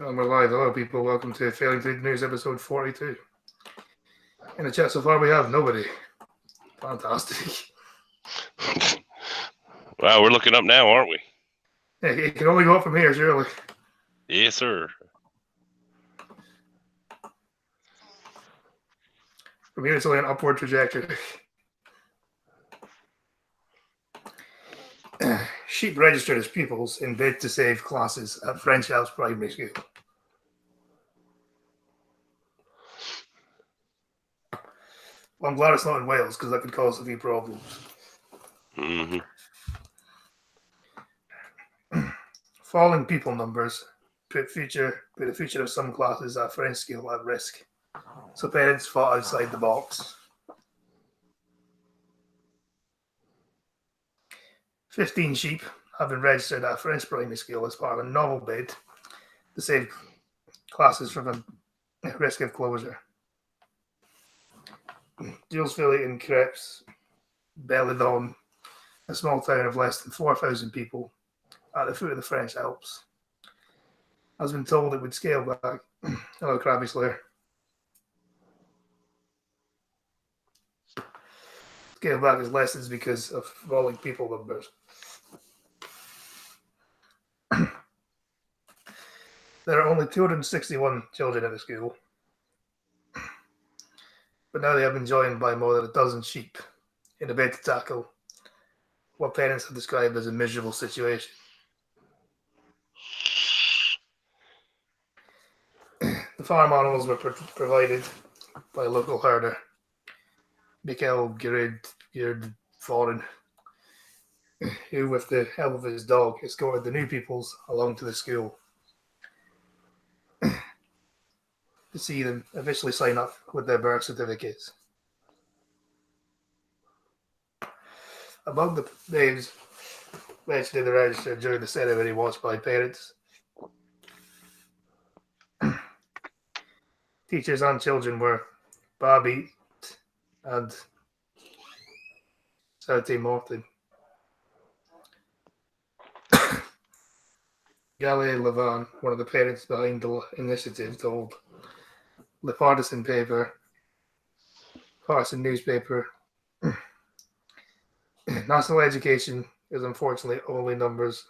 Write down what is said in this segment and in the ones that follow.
And we're live. Hello, people. Welcome to Failing Food News episode 42. In the chat so far, we have nobody. Fantastic. Wow, we're looking up now, aren't we? It can only go up from here, surely. Yes, sir. From here, it's only an upward trajectory. Sheep registered as pupils in bid to save classes at French House Primary School. Well, I'm glad it's not in Wales because that could cause a few problems. Mm-hmm. Falling pupil numbers put the future of some classes at French school at risk. So parents fought outside the box. 15 sheep have been registered at French primary school as part of a novel bid to save classes from a risk of closure. Jules Philly in Crepes, Belledon, a small town of less than 4,000 people at the foot of the French Alps, has been told it would scale back. Hello, Krabby Slayer. Scale back its lessons because of falling people numbers. There are only 261 children at the school, but now they have been joined by more than a dozen sheep in a bid to tackle what parents have described as a miserable situation. The farm animals were provided by a local herder, Mikhail Foreign, who, with the help of his dog, escorted the new pupils along to the school to see them officially sign up with their birth certificates. Among the names mentioned in the register during the ceremony watched by parents, teachers and children were Barbie and Saute Martin. Galle Levan, one of the parents behind the initiative, told the Partisan newspaper, national education is unfortunately only numbers.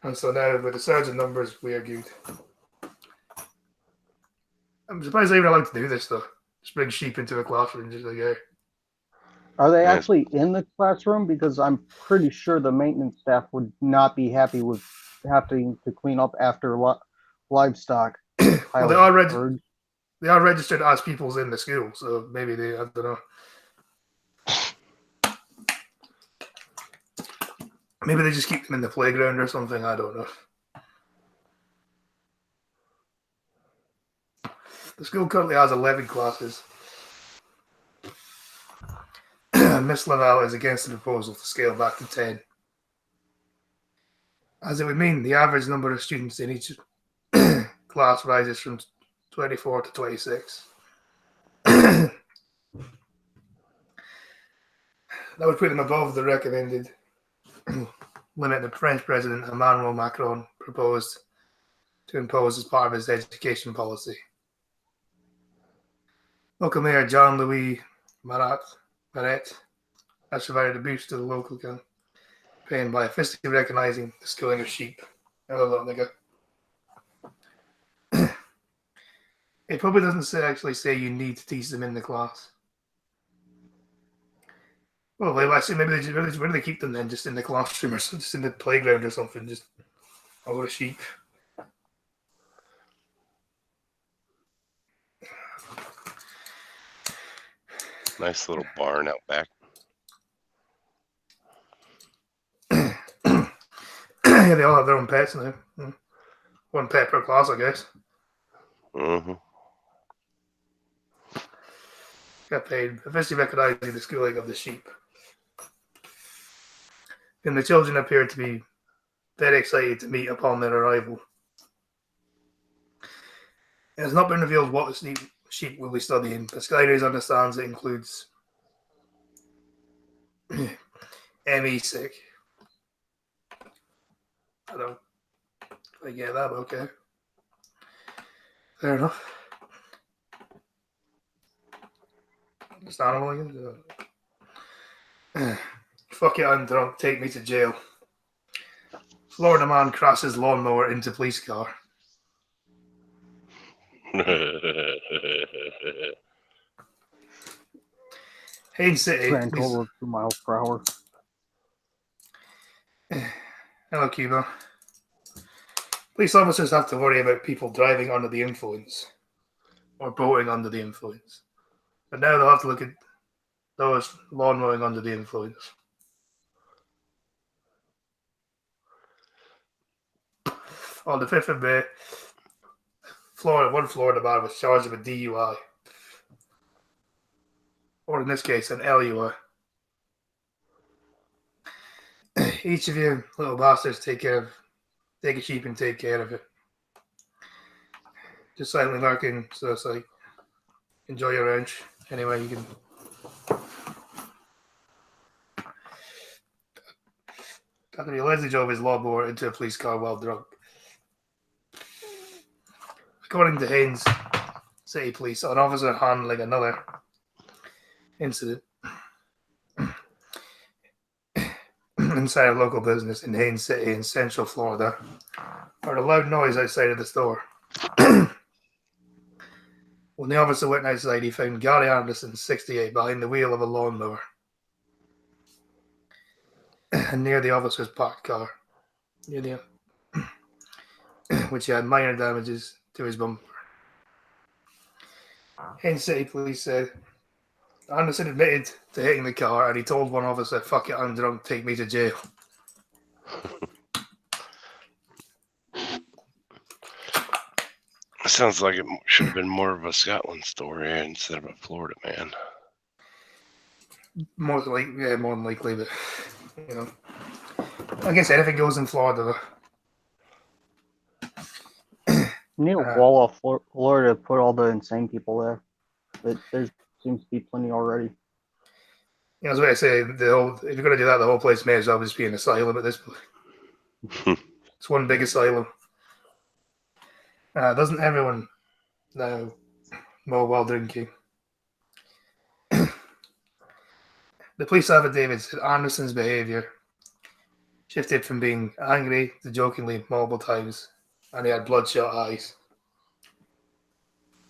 And so now, with the surge in numbers, we are good. I'm surprised they're even allowed to do this, though. Just bring sheep into a classroom, just like, Are they actually in the classroom? Because I'm pretty sure the maintenance staff would not be happy with having to clean up after livestock. well, they are registered as pupils in the school, so maybe they, I don't know. Maybe they just keep them in the playground or something, I don't know. The school currently has 11 classes. Miss Laval is against the proposal to scale back to 10. As it would mean the average number of students in each class rises from 24 to 26. That would put them above the recommended limit the French President Emmanuel Macron proposed to impose as part of his education policy. Local Mayor Jean-Louis Marat has provided a boost to the local campaign by officially recognizing the schooling of sheep. Hello, nigga. It probably doesn't actually say you need to teach them in the class. Well, actually, maybe they just, where do they keep them then? Just in the classroom or just in the playground or something? Just a lot of sheep. Nice little barn out back. Yeah, they all have their own pets now. One pet per class, I guess. Mm-hmm. Got paid, officially recognizing the schooling of the sheep. And the children appeared to be very excited to meet upon their arrival. It has not been revealed what the sheep will be studying, but Skyrays understands it includes ME sick. I don't I get that, but okay. Fair enough. It's not all Fuck it, I'm drunk. Take me to jail. Florida man crashes lawnmower into police car. Haines City. Grand total of 2 miles per hour. Hello, Cuba. Police officers have to worry about people driving under the influence or boating under the influence. But now they'll have to look at those lawn mowing under the influence. On the 5th of May, one Florida man was charged with a DUI. Or in this case, an LUI. Each of you little bastards take a sheep and take care of it. Just silently lurking, so it's like, enjoy your ranch. Anyway, you can. After he allegedly drove his lawnmower into a police car while drunk. According to Haines City Police, an officer handling another incident inside a local business in Haines City in Central Florida heard a loud noise outside of the store. When the officer went outside, he found Gary Anderson, 68, behind the wheel of a lawnmower and near the officer's parked car, which had minor damages to his bumper. Haines City Police said Anderson admitted to hitting the car and he told one officer, "Fuck it, I'm drunk, take me to jail." Sounds like it should have been more of a Scotland story instead of a Florida man. More than likely, but like I said, anything goes in Florida. You need a wall off Florida to put all the insane people there. But there seems to be plenty already. I was about to say, if you're going to do that, the whole place may as well just be an asylum at this point. It's one big asylum. Doesn't everyone now mow while drinking? The police affidavit said Anderson's behaviour shifted from being angry to jokingly multiple times, and he had bloodshot eyes.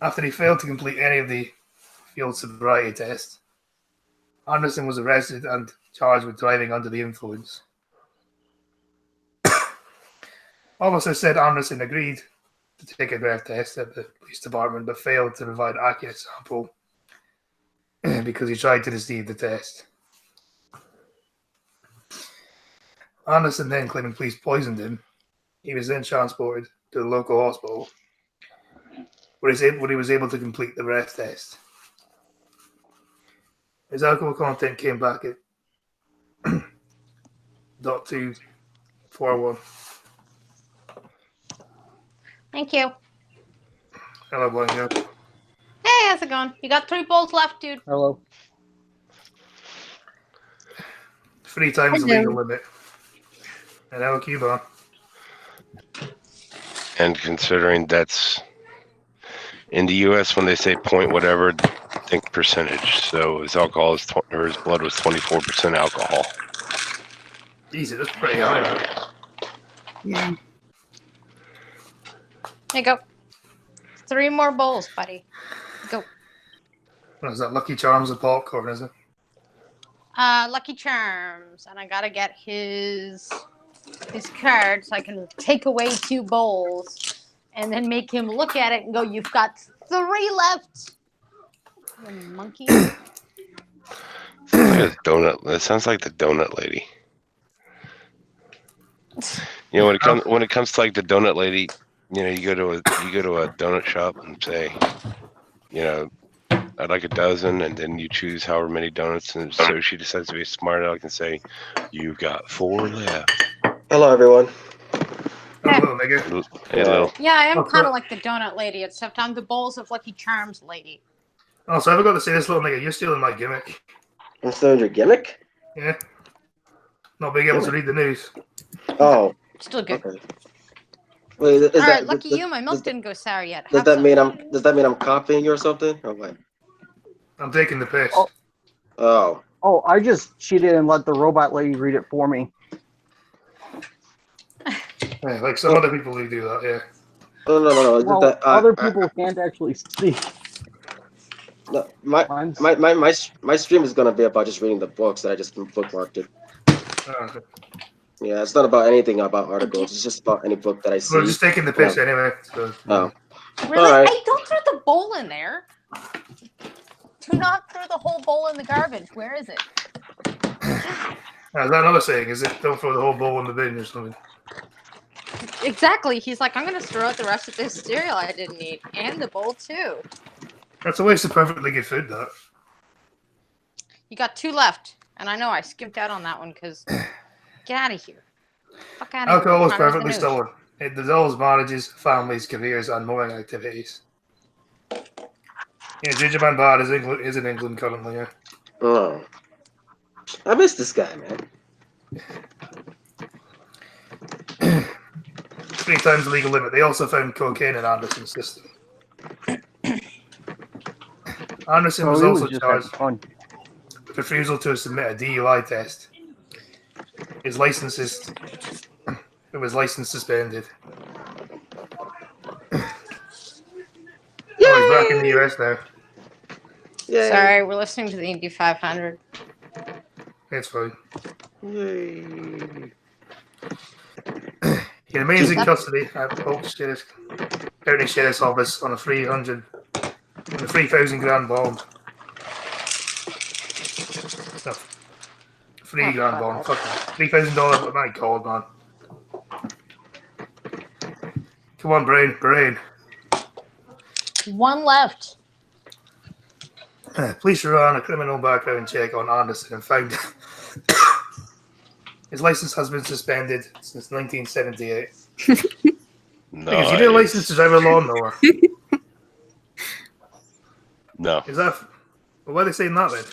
After he failed to complete any of the field sobriety tests, Anderson was arrested and charged with driving under the influence. Officers said Anderson agreed to take a breath test at the police department, but failed to provide an accurate sample because he tried to deceive the test. Anderson then claiming police poisoned him. He was then transported to the local hospital, where he was able to complete the breath test. His alcohol content came back at .241. Thank you. Hello, Blanco. Hey, how's it going? You got 3 bowls left, dude. Hello. 3 times the legal limit. And hello, Cuba. And considering that's in the U.S. when they say point whatever, think percentage. So his alcohol is his blood was 24% alcohol. Jesus, that's pretty high. Yeah. There you go. 3 more bowls, buddy. Go. What is that? Lucky Charms and popcorn, is it? Lucky Charms, and I gotta get his card so I can take away 2 bowls and then make him look at it and go, "You've got 3 left." You monkey. That sounds like the donut lady. You know, when it comes to like the donut lady, you know, you go to a donut shop and say, you know, I'd like a dozen, and then you choose however many donuts, and so she decides to be smart aleck and say, "You've got 4 left." Hello, everyone. Hello, nigga. Hey, little. Yeah, I am kind of like the donut lady, except I'm the bowls of Lucky Charms lady. Oh, so I forgot to say this, little nigga. You're stealing my gimmick. I'm still your gimmick? Yeah. Not being able to read the news. Oh, Still good. okay. Wait, is All right, that lucky you. My milk didn't go sour yet. does Have that some. mean I'm copying you or something? Or what? I'm taking the piss. Oh. Oh, Oh, I just cheated and let the robot lady read it for me. Yeah, like some other people who do that, yeah. no. Well, other people can't actually speak. No, Mine's my stream is gonna be about just reading the books that I just bookmarked it. Oh, Yeah, it's not about anything about articles. It's just about any book that I we're see. just taking the piss anyway. So, Oh, Really? All right. Hey, don't throw the bowl in there. Do not throw the whole bowl in the garbage. Where is it? Is that another saying? Is it don't throw the whole bowl in the bin or something? Exactly. He's like, I'm gonna throw out the rest of this cereal I didn't eat and the bowl too. That's a waste of perfectly good food, that. You got 2 left, and I know I skipped out on that one because get out of here. Fuck out of Alcohol is here. perfectly stolen. It dissolves marriages, families, careers, and mooring activities. Yeah, Gingerman Bad is in England currently, yeah. oh, I miss this guy, man. 3 times the legal limit. They also found cocaine in Anderson's system. Anderson so was he also was just having charged fun. with refusal to submit a DUI test. His license suspended. Oh, he's back in the US now. Yay. Sorry, we're listening to the Indy 500. It's fine. Yay. He remains in custody at Polk County Sheriff's Office on a 3,000 grand bond. No, $3,000 bond. Fuck that. $3,000. Oh my god, man. Come on, brain. 1 left. Police ran a criminal background check on Anderson and found his license has been suspended since 1978. No, Because you did a license to drive a lawnmower. no, Is that? Well, why are they saying that then?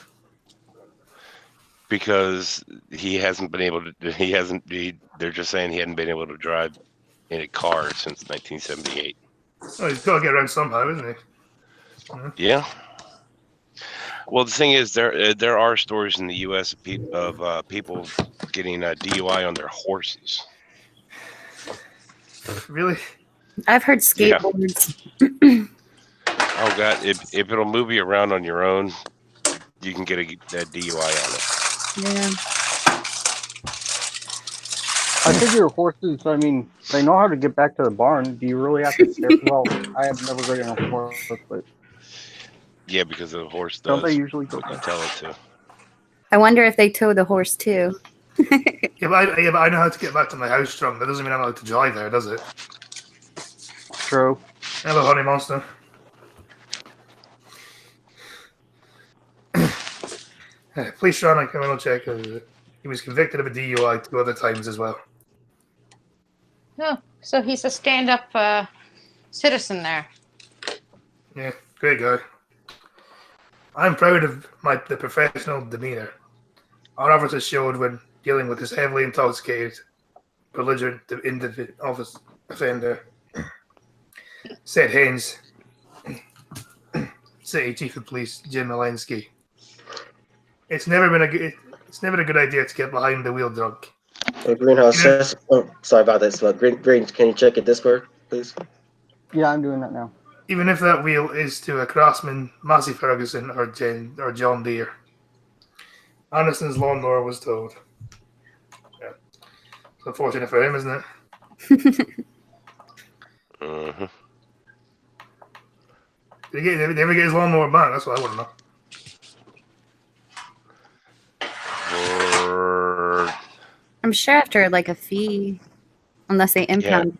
because he hasn't been able to. They're just saying he hadn't been able to drive in a car since 1978. Oh, he's got to get around somehow, isn't he? Yeah. Well, the thing is, there are stories in the U.S. of people getting a DUI on their horses. Really? I've heard skateboards. Oh God! If it'll move you around on your own, you can get a DUI on it. Yeah. I figure horses, I mean, they know how to get back to the barn. Do you really have to scare? Well, I have never ridden a horse, but Yeah, because the horse don't does. they usually go You back? tell it to. I wonder if they tow the horse too. Yeah, but I know how to get back to my house drunk. That doesn't mean I'm allowed to drive there, does it? True. Hello, honey monster. Police ran a criminal check. He was convicted of a DUI 2 other times as well. Oh, so he's a stand-up citizen there. Yeah, great guy. I'm proud of the professional demeanor our officers showed when dealing with this heavily intoxicated, belligerent office offender, said Haynes, City Chief of Police Jim Alinsky. It's never a good idea to get behind the wheel drunk. Greenhouse says, oh, sorry about this, but Green, can you check your Discord, please? Yeah, I'm doing that now. Even if that wheel is to a Craftsman, Massey Ferguson, or John Deere. Anderson's lawnmower was towed. Yeah. It's unfortunate for him, isn't it? Mm-hmm. Did he ever get his lawnmower back? That's what I want to know. Or I'm sure after like a fee, unless they impound.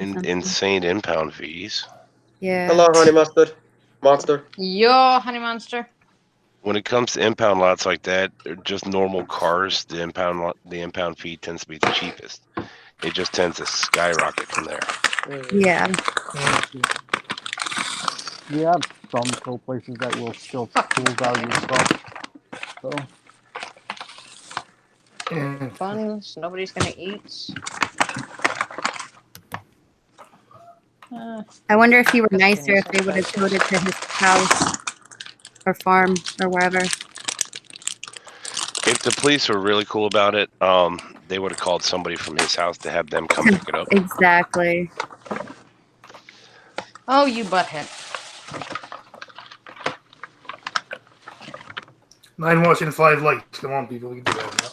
insane impound fees. Yeah. Hello, honey mustard. Monster. Yo, honey monster. When it comes to impound lots like that, they're just normal cars. The impound fee tends to be the cheapest. It just tends to skyrocket from there. Yeah. We have some tow places that will still tool value stuff. So, Yeah. Buns, nobody's gonna eat. I wonder if he were nicer if they would have towed it to his house or farm or wherever. If the police were really cool about it, they would have called somebody from his house to have them come pick it up. Exactly. Oh, you butthead. 9 watching 5 likes. Come on, people. We can do that.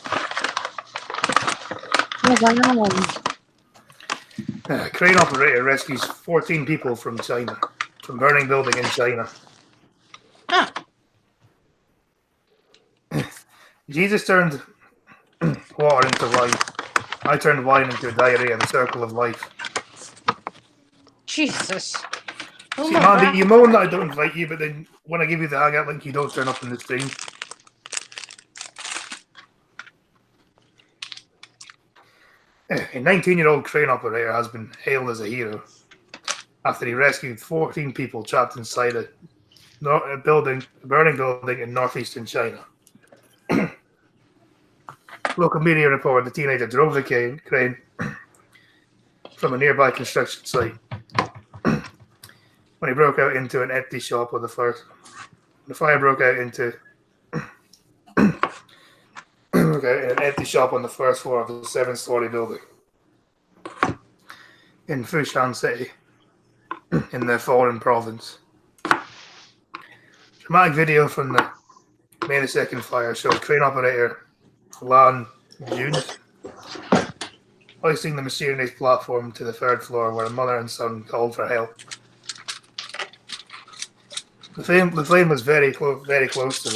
Oh, wow. Crane operator rescues 14 people from China, from burning building in China. Huh. Jesus turned water into wine. I turned wine into diarrhea, the circle of life. Jesus. Oh See, my Mandy, God. you moan that I don't invite you, but then when I give you the hangout link, you don't turn up in the stream. A 19-year-old crane operator has been hailed as a hero after he rescued 14 people trapped inside a burning building in northeastern China. Local media reported the teenager drove the crane from a nearby construction site when he broke out into an empty shop with the fire. The fire broke out into an empty shop on the first floor of a 7-story building in Fushan City in the Foreign province. Dramatic video from the May the 2nd fire showed crane operator Lan Jun hoisting the machinery's platform to the 3rd floor where a mother and son called for help. The flame was very close to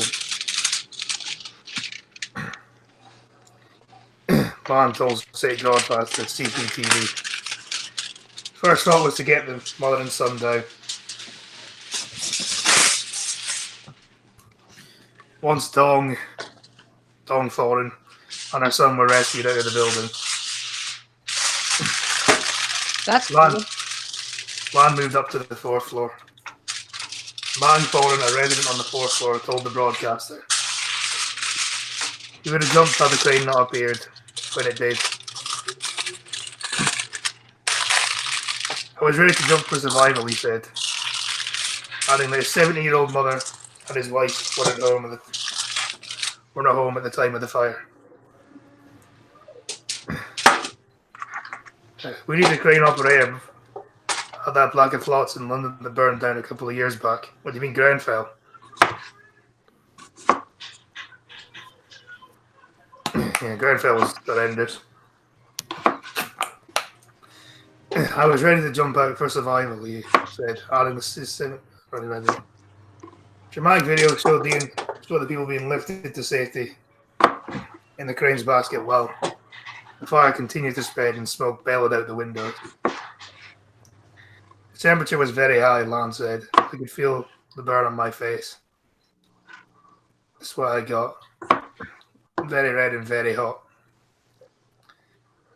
them. Lan told State Broadcast to CCTV. First thought was to get the mother and son down. Once Dong Thorin and her son were rescued out of the building, That's Lan cool. moved up to the 4th floor. Man Thorin, a resident on the 4th floor, told the broadcaster he would have jumped had the crane not appeared when it did. I was ready to jump for survival, he said, adding that his 70-year-old mother and his wife were not home at the time of the fire. We need a crane operator at that block of flats in London that burned down a couple of years back. What do you mean Grenfell? Yeah, Grenfell was horrendous. I was ready to jump out for survival, he said, adding the dramatic video showed the people being lifted to safety in the crane's basket while the fire continued to spread and smoke bellowed out the windows. The temperature was very high, Lan said. I could feel the burn on my face. That's what I got. Very red and very hot.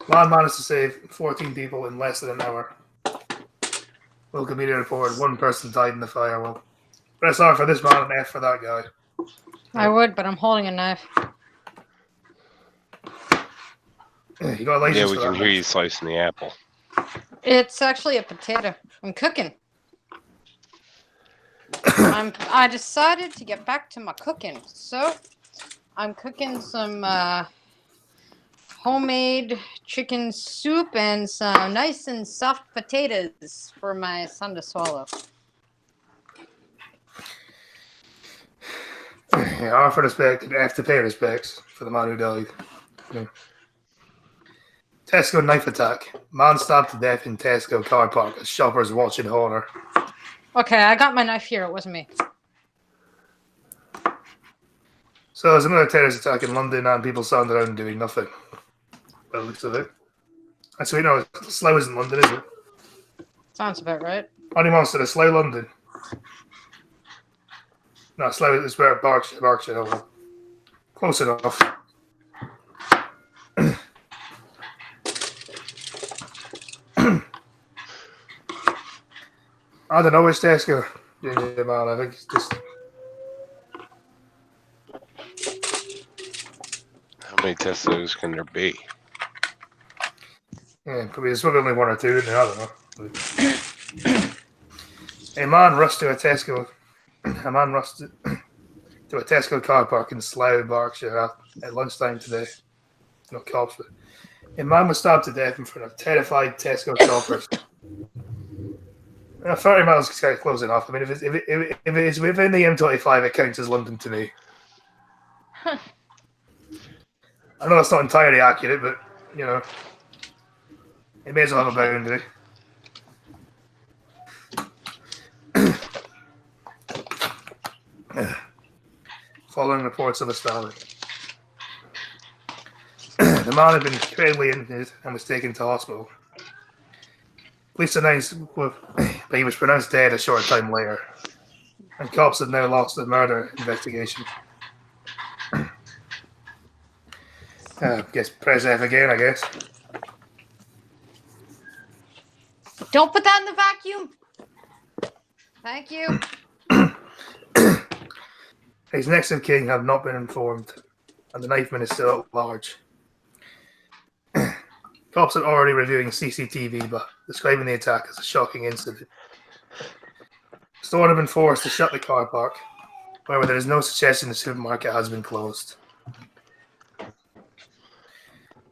Lan managed to save 14 people in less than an hour. Local media reported 1 person died in the fire. Well, press R for this man and F for that guy. I would, but I'm holding a knife. You got a license Yeah, we for can that, hear man. you slicing the apple. It's actually a potato. I'm cooking. I decided to get back to my cooking, so I'm cooking some homemade chicken soup and some nice and soft potatoes for my son to swallow. Yeah, R for respect and F to pay respects for the man who died. Yeah. Tesco knife attack. Man stabbed to death in Tesco car park as shoppers watch in horror. Okay, I got my knife here. It wasn't me. So there's another terrorist attack in London and people stand around doing nothing. Well, looks of it. Actually, no, Slough isn't London, is it? Sounds about right. Honey Monster, is Slough London? No, Slough is where Berkshire. Oh, well. Close enough. I don't know which Tesco. Yeah, man, I think it's just... How many Teslas can there be? Yeah, probably there's probably only 1 or 2 in there, I don't know. But A man rushed to a Tesco. A man rushed to a Tesco car park in Slough, Berkshire at lunchtime today. No cops. A man was stabbed to death in front of terrified Tesco shoppers. 30 miles is kind of close enough. I mean, if it is within the M25, it counts as London to me. I know that's not entirely accurate, but, you know, it may as well have a boundary. Following reports of a stabbing. The man had been gravely injured and was taken to hospital. Police announced that he was pronounced dead a short time later, and cops have now lost the murder investigation. Guess press F again, I guess. Don't put that in the vacuum. Thank you. His next of kin have not been informed, and the knifeman is still at large. Cops are already reviewing CCTV, but describing the attack as a shocking incident. The store have been forced to shut the car park. However, there is no suggestion the supermarket has been closed.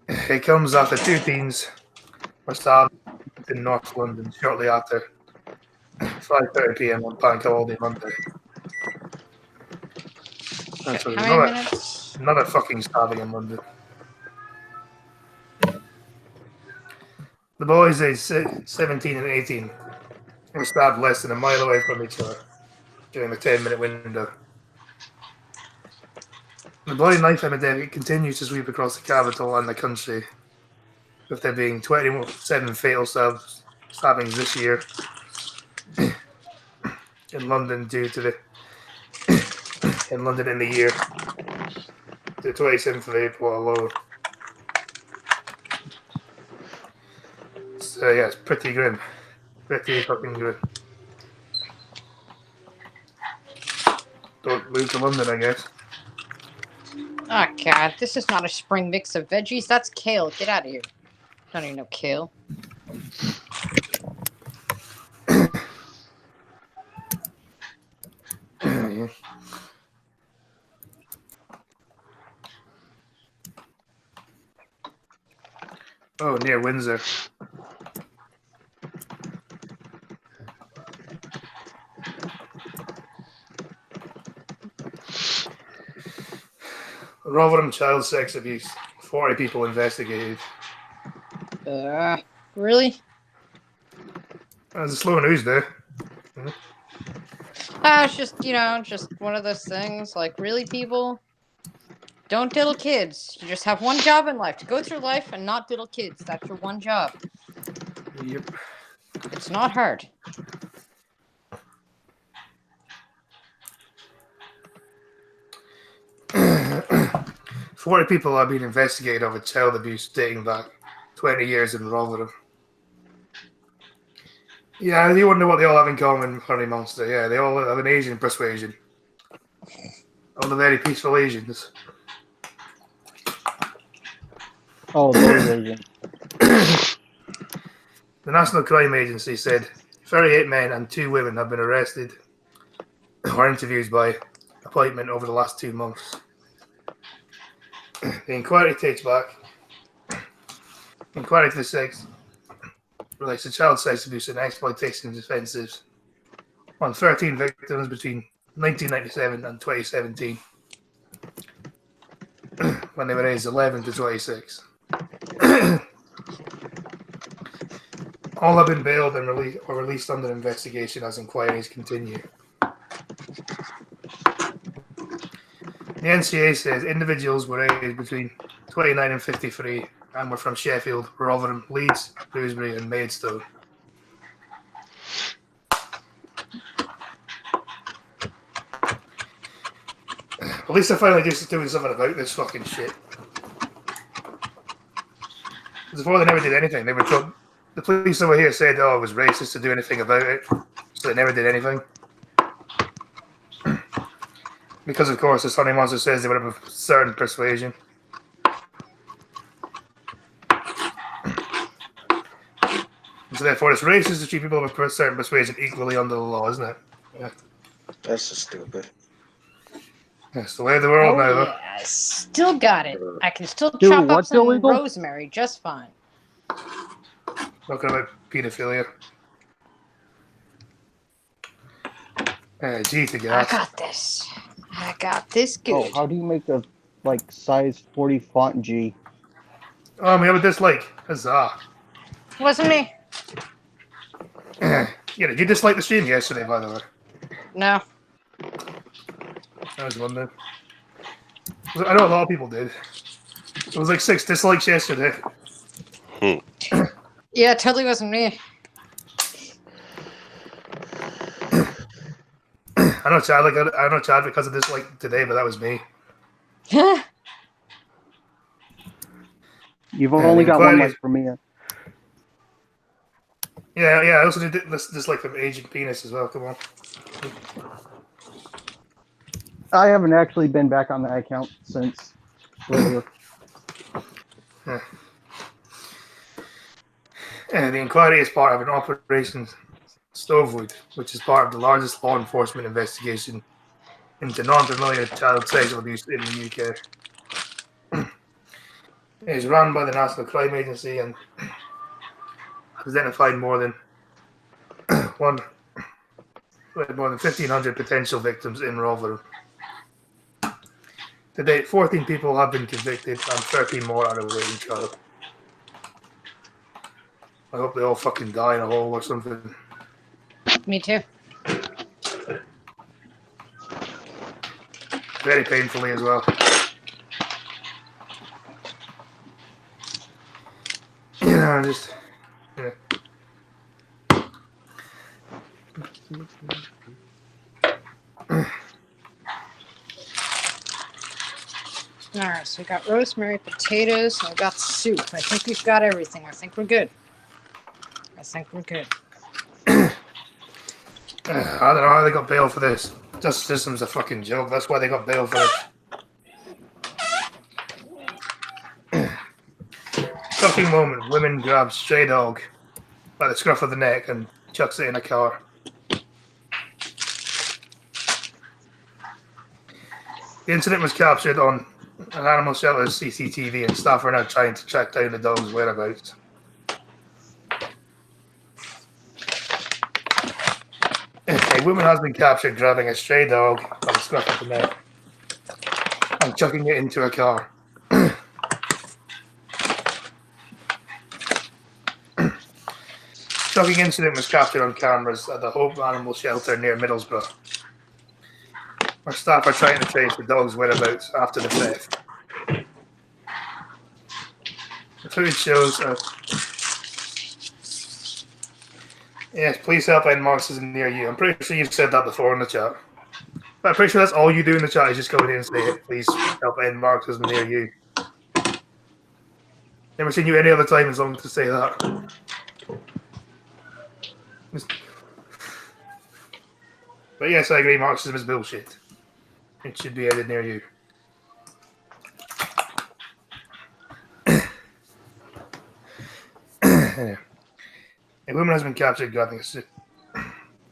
It comes after two teens were stabbed in North London shortly after 5:30 p.m. on Bank Holiday Monday. That's Okay, how many minutes? another fucking stabbing in London. The boys, aged 17 and 18, were stabbed less than a mile away from each other during the 10-minute window. The bloody knife epidemic continues to sweep across the capital and the country, with there being 27 fatal stabbings this year in London due to the in London in the year, the 27th of April alone. So yeah, it's pretty grim. Pretty fucking grim. Don't move to London, I guess. Oh god, this is not a spring mix of veggies. That's kale. Get out of here. I don't even know kale. Oh, near Windsor. Rotherham child sex abuse. 40 people investigated. Really? There's a slow news there. It's just, just one of those things. Like, really, people? Don't diddle kids. You just have one job in life. To go through life and not diddle kids. That's your one job. Yep. It's not hard. Forty people are being investigated over child abuse dating back 20 years in Rotherham. Yeah, you wonder what they all have in common, Honey Monster. Yeah, they all have an Asian persuasion. All the very peaceful Asians. Oh, those Asians. The National Crime Agency said 38 men and 2 women have been arrested or interviewed by appointment over the last 2 months. The inquiry takes back. Inquiry to the sex relates to child sex abuse and exploitation offences on 13 victims between 1997 and 2017, when they were aged 11 to 26. All have been bailed and released under investigation as inquiries continue. The NCA says individuals were aged between 29 and 53 and were from Sheffield, Rotherham, Leeds, Dewsbury and Maidstone. At least they're finally just doing something about this fucking shit. Before they never did anything. They were told, the police over here said, oh, it was racist to do anything about it, so they never did anything. Because, of course, as Honey Monster says, they would have a certain persuasion. So therefore, it's racist to treat people of a certain persuasion equally under the law, isn't it? That's just stupid. That's the way of the world now. Oh, yeah, I still got it. I can still Dude, chop up what's some illegal? rosemary just fine. Talking about pedophilia. Gee, to I gas. got this. I got this good. Oh, how do you make a like size 40 font G? Oh, we have a dislike. Huzzah. Wasn't me. Yeah, did you dislike the stream yesterday, by the way? No. I was wondering. I know a lot of people did. It was like 6 dislikes yesterday. Yeah, it totally wasn't me. I know Chad. I know Chad because of dislike today, but that was me. You've only got one Inquiry- like for me. Yeah. I also did dislike from Aging Penis as well. Come on. I haven't actually been back on that account since earlier. The inquiry is part of an Operation Stovewood, which is part of the largest law enforcement investigation into non-familiar child sexual abuse in the UK. It is run by the National Crime Agency and has identified more than 1,500 potential victims in Rotherham. To date, 14 people have been convicted and 13 more are awaiting trial. I hope they all fucking die in a hole or something. Me too. Very painfully as well. You know, just... Yeah. Alright, so we got rosemary, potatoes, and we got soup. I think we've got everything. I think we're good. I don't know how they got bail for this. Justice system's a fucking joke. That's why they got bail for it. Shocking moment. Women grab stray dog by the scruff of the neck and chucks it in a car. The incident was captured on an animal shelter's CCTV, and staff are now trying to track down the dog's whereabouts. A woman has been captured grabbing a stray dog by the scruff of the neck and chucking it into a car. Shocking incident was captured on cameras at the Hope Animal Shelter near Middlesbrough. Our staff are trying to trace the dog's whereabouts after the theft. The footage shows yes, please help end Marxism near you. I'm pretty sure you've said that before in the chat. But I'm pretty sure that's all you do in the chat is just go in and say, please help end Marxism near you. Never seen you any other time as long to say that. But yes, I agree, Marxism is bullshit. It should be headed near you. A woman has been captured grabbing a suit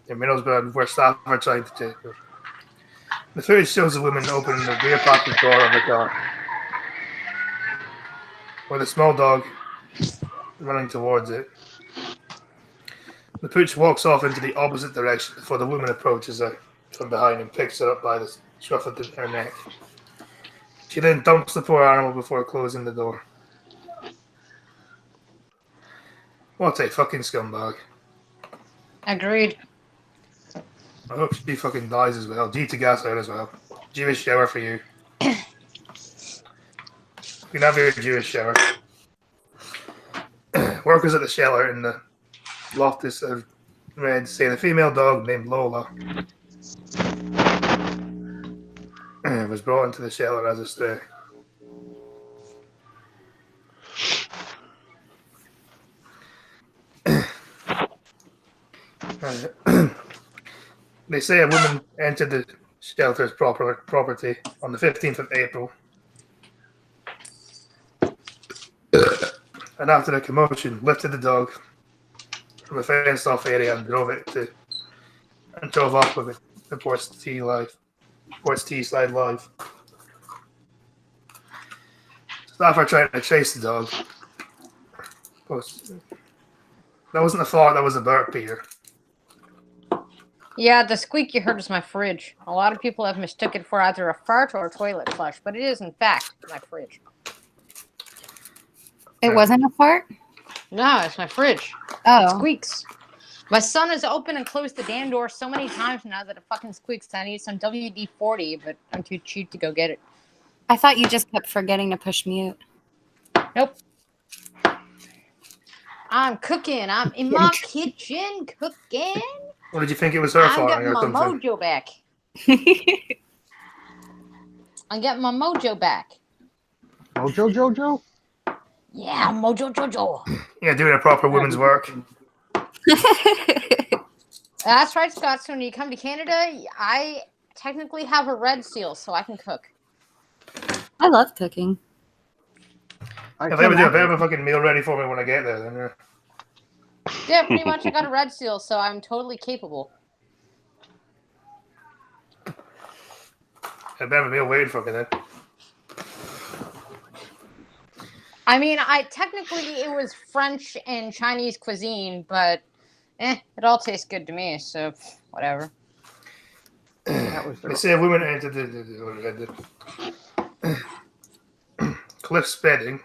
in Middlesbrough where staff are trying to take her. The footage shows a woman opening the rear passenger door of the car with a small dog running towards it. The pooch walks off into the opposite direction before the woman approaches her from behind and picks her up by the scruff of her neck. She then dumps the poor animal before closing the door. What a fucking scumbag. Agreed. I hope she fucking dies as well. G to gas out as well. Jewish shower for you. You can have your Jewish shower. Workers at the shelter in the Loftus have read say the female dog named Lola was brought into the shelter as a stray. They say a woman entered the shelter's property on the 15th of April. And after the commotion, lifted the dog from a fenced off area and drove off with it. The Ports Teesside Live. Staff are trying to chase the dog. But that wasn't a fart, that was a burp, Peter. Yeah, the squeak you heard was my fridge. A lot of people have mistook it for either a fart or a toilet flush, but it is, in fact, my fridge. It wasn't a fart? No, it's my fridge. It Oh. squeaks. My son has opened and closed the damn door so many times now that it fucking squeaks. I need some WD-40, but I'm too cheap to go get it. I thought you just kept forgetting to push mute. Nope. I'm cooking. I'm in my kitchen cooking. What did you think it was her I'm farting getting or my something? mojo back. I'm getting my mojo back. Mojo Jojo? Yeah, mojo jojo. Yeah, doing a proper woman's work. That's right, Scott. So when you come to Canada, I technically have a red seal, so I can cook. I love cooking. If they have a fucking meal ready for me when I get there, then Yeah, pretty much. I got a red seal, so I'm totally capable. I better have a meal waiting for me then. I mean, it was French and Chinese cuisine, but it all tastes good to me, so whatever. That was They say a woman entered the Cliff Spedding,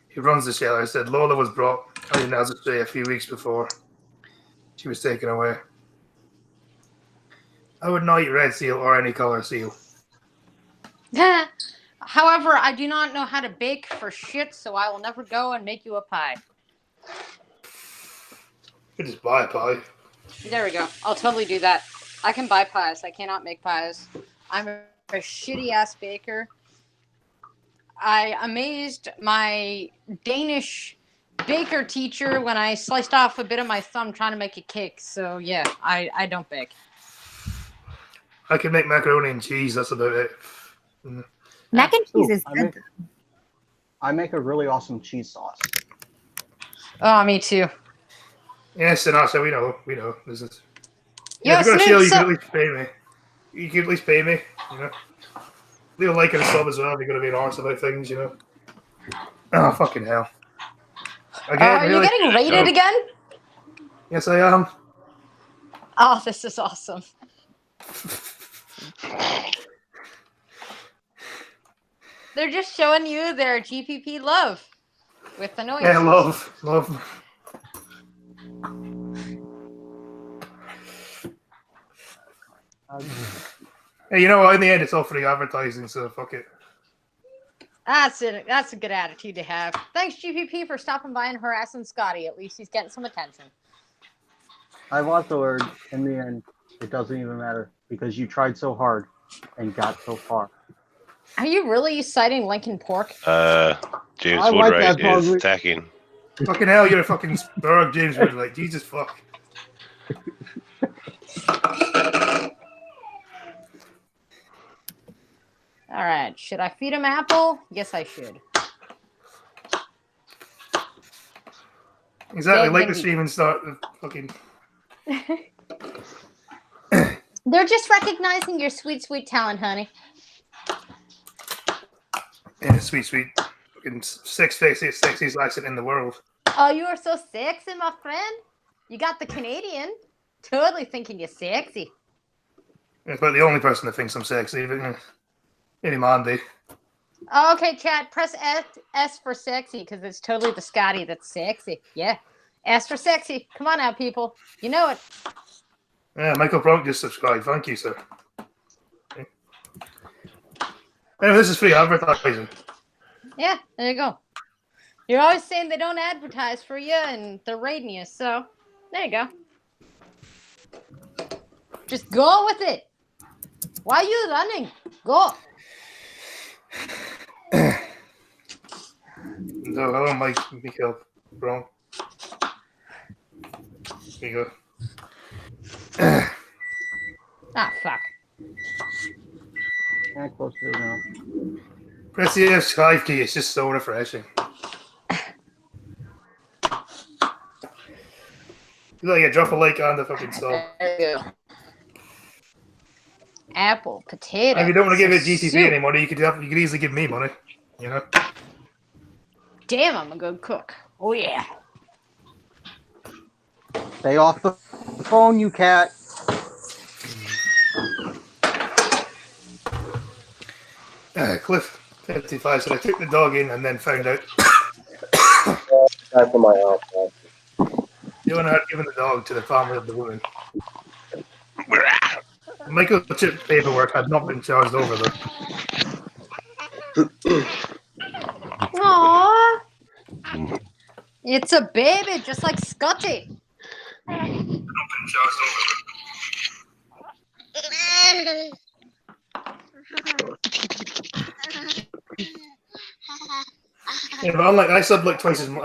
who runs the shelter, said Lola was brought in Nazareth a few weeks before she was taken away. I would not eat red seal or any color seal. However, I do not know how to bake for shit, so I will never go and make you a pie. You could just buy a pie. There we go. I'll totally do that. I can buy pies. I cannot make pies. I'm a shitty ass baker. I amazed my Danish baker teacher when I sliced off a bit of my thumb trying to make a cake. So yeah, I don't bake. I can make macaroni and cheese, that's about it. Mac and cheese is I good. make, I make a really awesome cheese sauce. Oh, me too. Yes, and also we know. This is Yo, if you're gonna Snoop, chill, you so- can at least pay me. You can at least pay me, you know. Leave a like and a sub as well if you're gonna be an arse about things, you know. Oh fucking hell. Again, Are really? you getting rated No. again? Yes, I am. Oh, this is awesome. They're just showing you their GPP love with the noise. Yeah, love. Hey, you know what? In the end, it's all free advertising, so fuck it. That's it. That's a good attitude to have. Thanks, GPP, for stopping by and harassing Scotty. At least he's getting some attention. I've also learned in the end, it doesn't even matter because you tried so hard and got so far. Are you really citing Lincoln Pork? James I like Woodwright that is probably. attacking. Fucking hell, you're a fucking Spurg, James Wood. Like, Jesus fuck. All right. Should I feed him apple? Yes, I should. Exactly, Yeah, like the maybe. stream and start the fucking. They're just recognizing your sweet, sweet talent, honey. Yeah, sweet. Fucking sexiest accent in the world. Oh, you are so sexy, my friend. You got the Canadian. Totally thinking you're sexy. It's about the only person that thinks I'm sexy. But, maybe Mandy. Oh, okay, chat. Press S for sexy because it's totally the Scotty that's sexy. Yeah. S for sexy. Come on now, people. You know it. Yeah, Michael Bronk just subscribed. Thank you, sir. Okay. Anyway, this is free advertising. Yeah, there you go. You're always saying they don't advertise for you and they're raiding you, so there you go. Just go with it. Why are you running? Go. No, hello, Michael Bronk. Here you go. Ah, fuck. Yeah, close to it now. Press the F5 key. It's just so refreshing. You gotta drop a like on the fucking sub. There you go. Apple, potato. And if you don't want to give it GTP soup. any money, you could easily give me money. You know. Damn, I'm a good cook. Oh yeah. Stay off the phone, you cat. Cliff 55 said I took the dog in and then found out Time for my off. the owner had given the dog to the family of the woman. Microchip paperwork had not been charged over though. Aww. It's a baby, just like Scotty. Not been charged over. Yeah, but unlike I subbed like twice as much.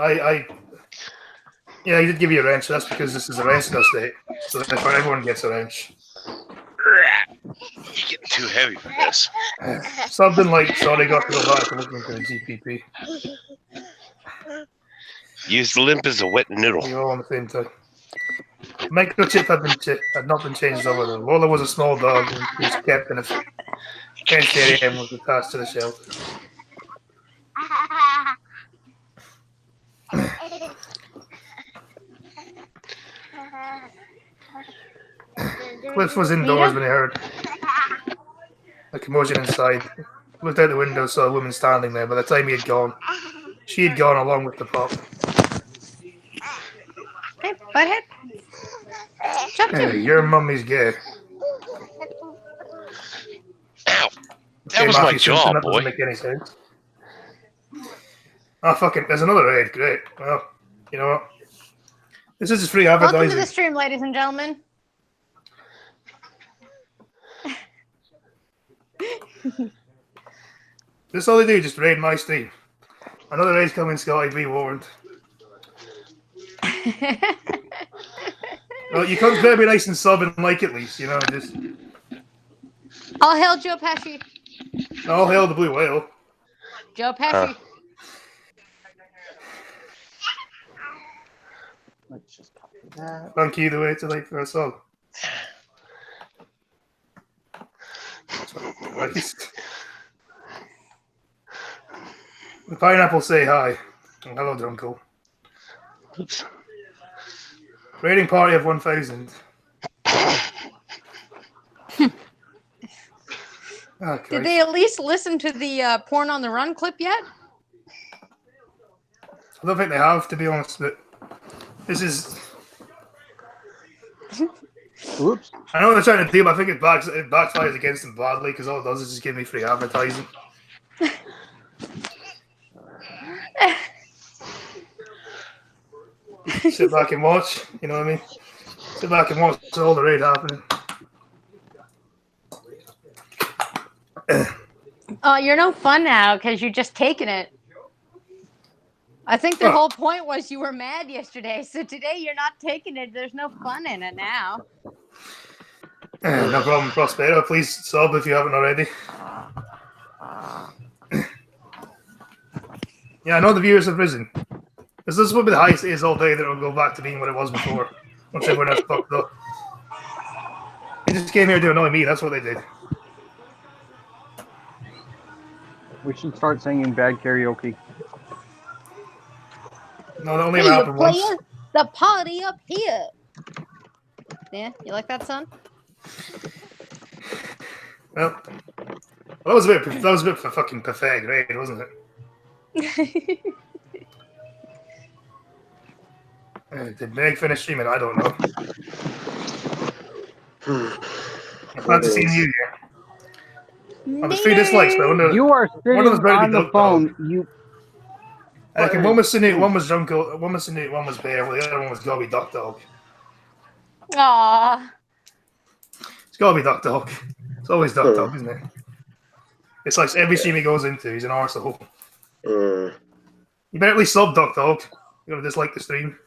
Yeah, he did give you a wrench. That's because this is a wrench state, so therefore everyone gets a wrench. You're getting too heavy for this. Something like sorry, got to go back and looking for the GPP. Use the limp as a wet noodle. We all on the same time. Microchip had not been changed over though. Lola was a small dog and was kept in a fenced area and was attached to the shelter. Cliff was indoors when he heard a commotion inside. Looked out the window, saw a woman standing there. By the time he had gone, she had gone along with the pup. Hey, butthead. Jump to Hey, him. your mummy's gay. Ow! That Hey, was my Matthew Simpson, jaw, that boy. doesn't make any sense. Oh, fucking, there's another raid. Great. Well, you know what? This is just free Welcome to advertising. the stream, ladies and gentlemen. This is all they do, just raid my stream. Another raid's coming, Scotty, be warned. Well, you can't better be nice and sub and like at least, you know, just All hail Joe Pesci. all hail the blue whale. Joe Pesci. Let's just copy that. Thank you the way to like for a sub. Christ. The pineapple say hi. Hello, Drunkle. Oops. Raiding party of 1,000. Oh, Did they at least listen to the Porn on the Run clip yet? I don't think they have, to be honest, but this is... Oops. I know what they're trying to do, but I think it backfires against them badly, because all it does is just give me free advertising. Sit back and watch, you know what I mean? Sit back and watch all the raid happening. Oh, you're no fun now because you're just taking it. I think the Oh. whole point was you were mad yesterday, so today you're not taking it. There's no fun in it now. No problem, Prospero. Please sub if you haven't already. Yeah, I know the viewers have risen. This will be the highest it is all day that it'll go back to being what it was before. Once everyone else fucked up. They just came here to annoy me, that's what they did. We should start singing bad karaoke. No, that only Hey, you happened once. players, the party up here. Yeah, you like that, son? Well, that was a bit for fucking pathetic, right? Wasn't it? Did Meg finish streaming? I don't know. I'm glad to see you here. Oh, there's 3 dislikes though. You are sitting one of them's ready to on the dog phone. You. Okay, one was Sinute, one was Junko, one was Sinute, one was Bear, well, the other one was gotta be Duck Dog. Aw. It's gotta be Duck Dog. It's always Duck Dog, isn't it? It's like every stream he goes into, he's an arsehole. Mm. You better at least sub Duck Dog. You're gonna dislike the stream.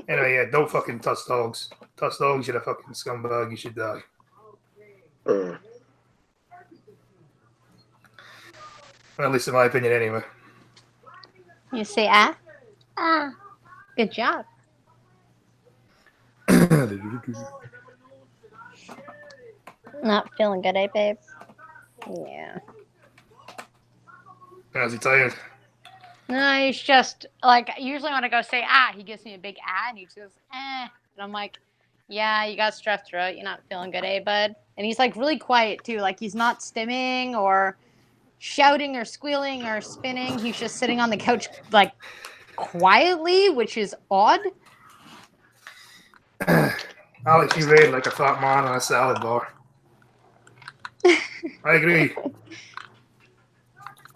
Anyway, yeah, don't fucking touch dogs. Touch dogs, you're a fucking scumbag, you should die. Mm. Well, at least in my opinion, anyway. You say ah? Ah. Good job. Not feeling good, eh, babe? Yeah. Is he tired? No, he's just like usually when I go say he gives me a big and he just goes and I'm like, yeah, you got strep throat, you're not feeling good, eh, bud? And he's like really quiet too, like he's not stimming or shouting or squealing or spinning. He's just sitting on the couch like quietly, which is odd. Alex, you read like a fat man on a salad bar. I agree.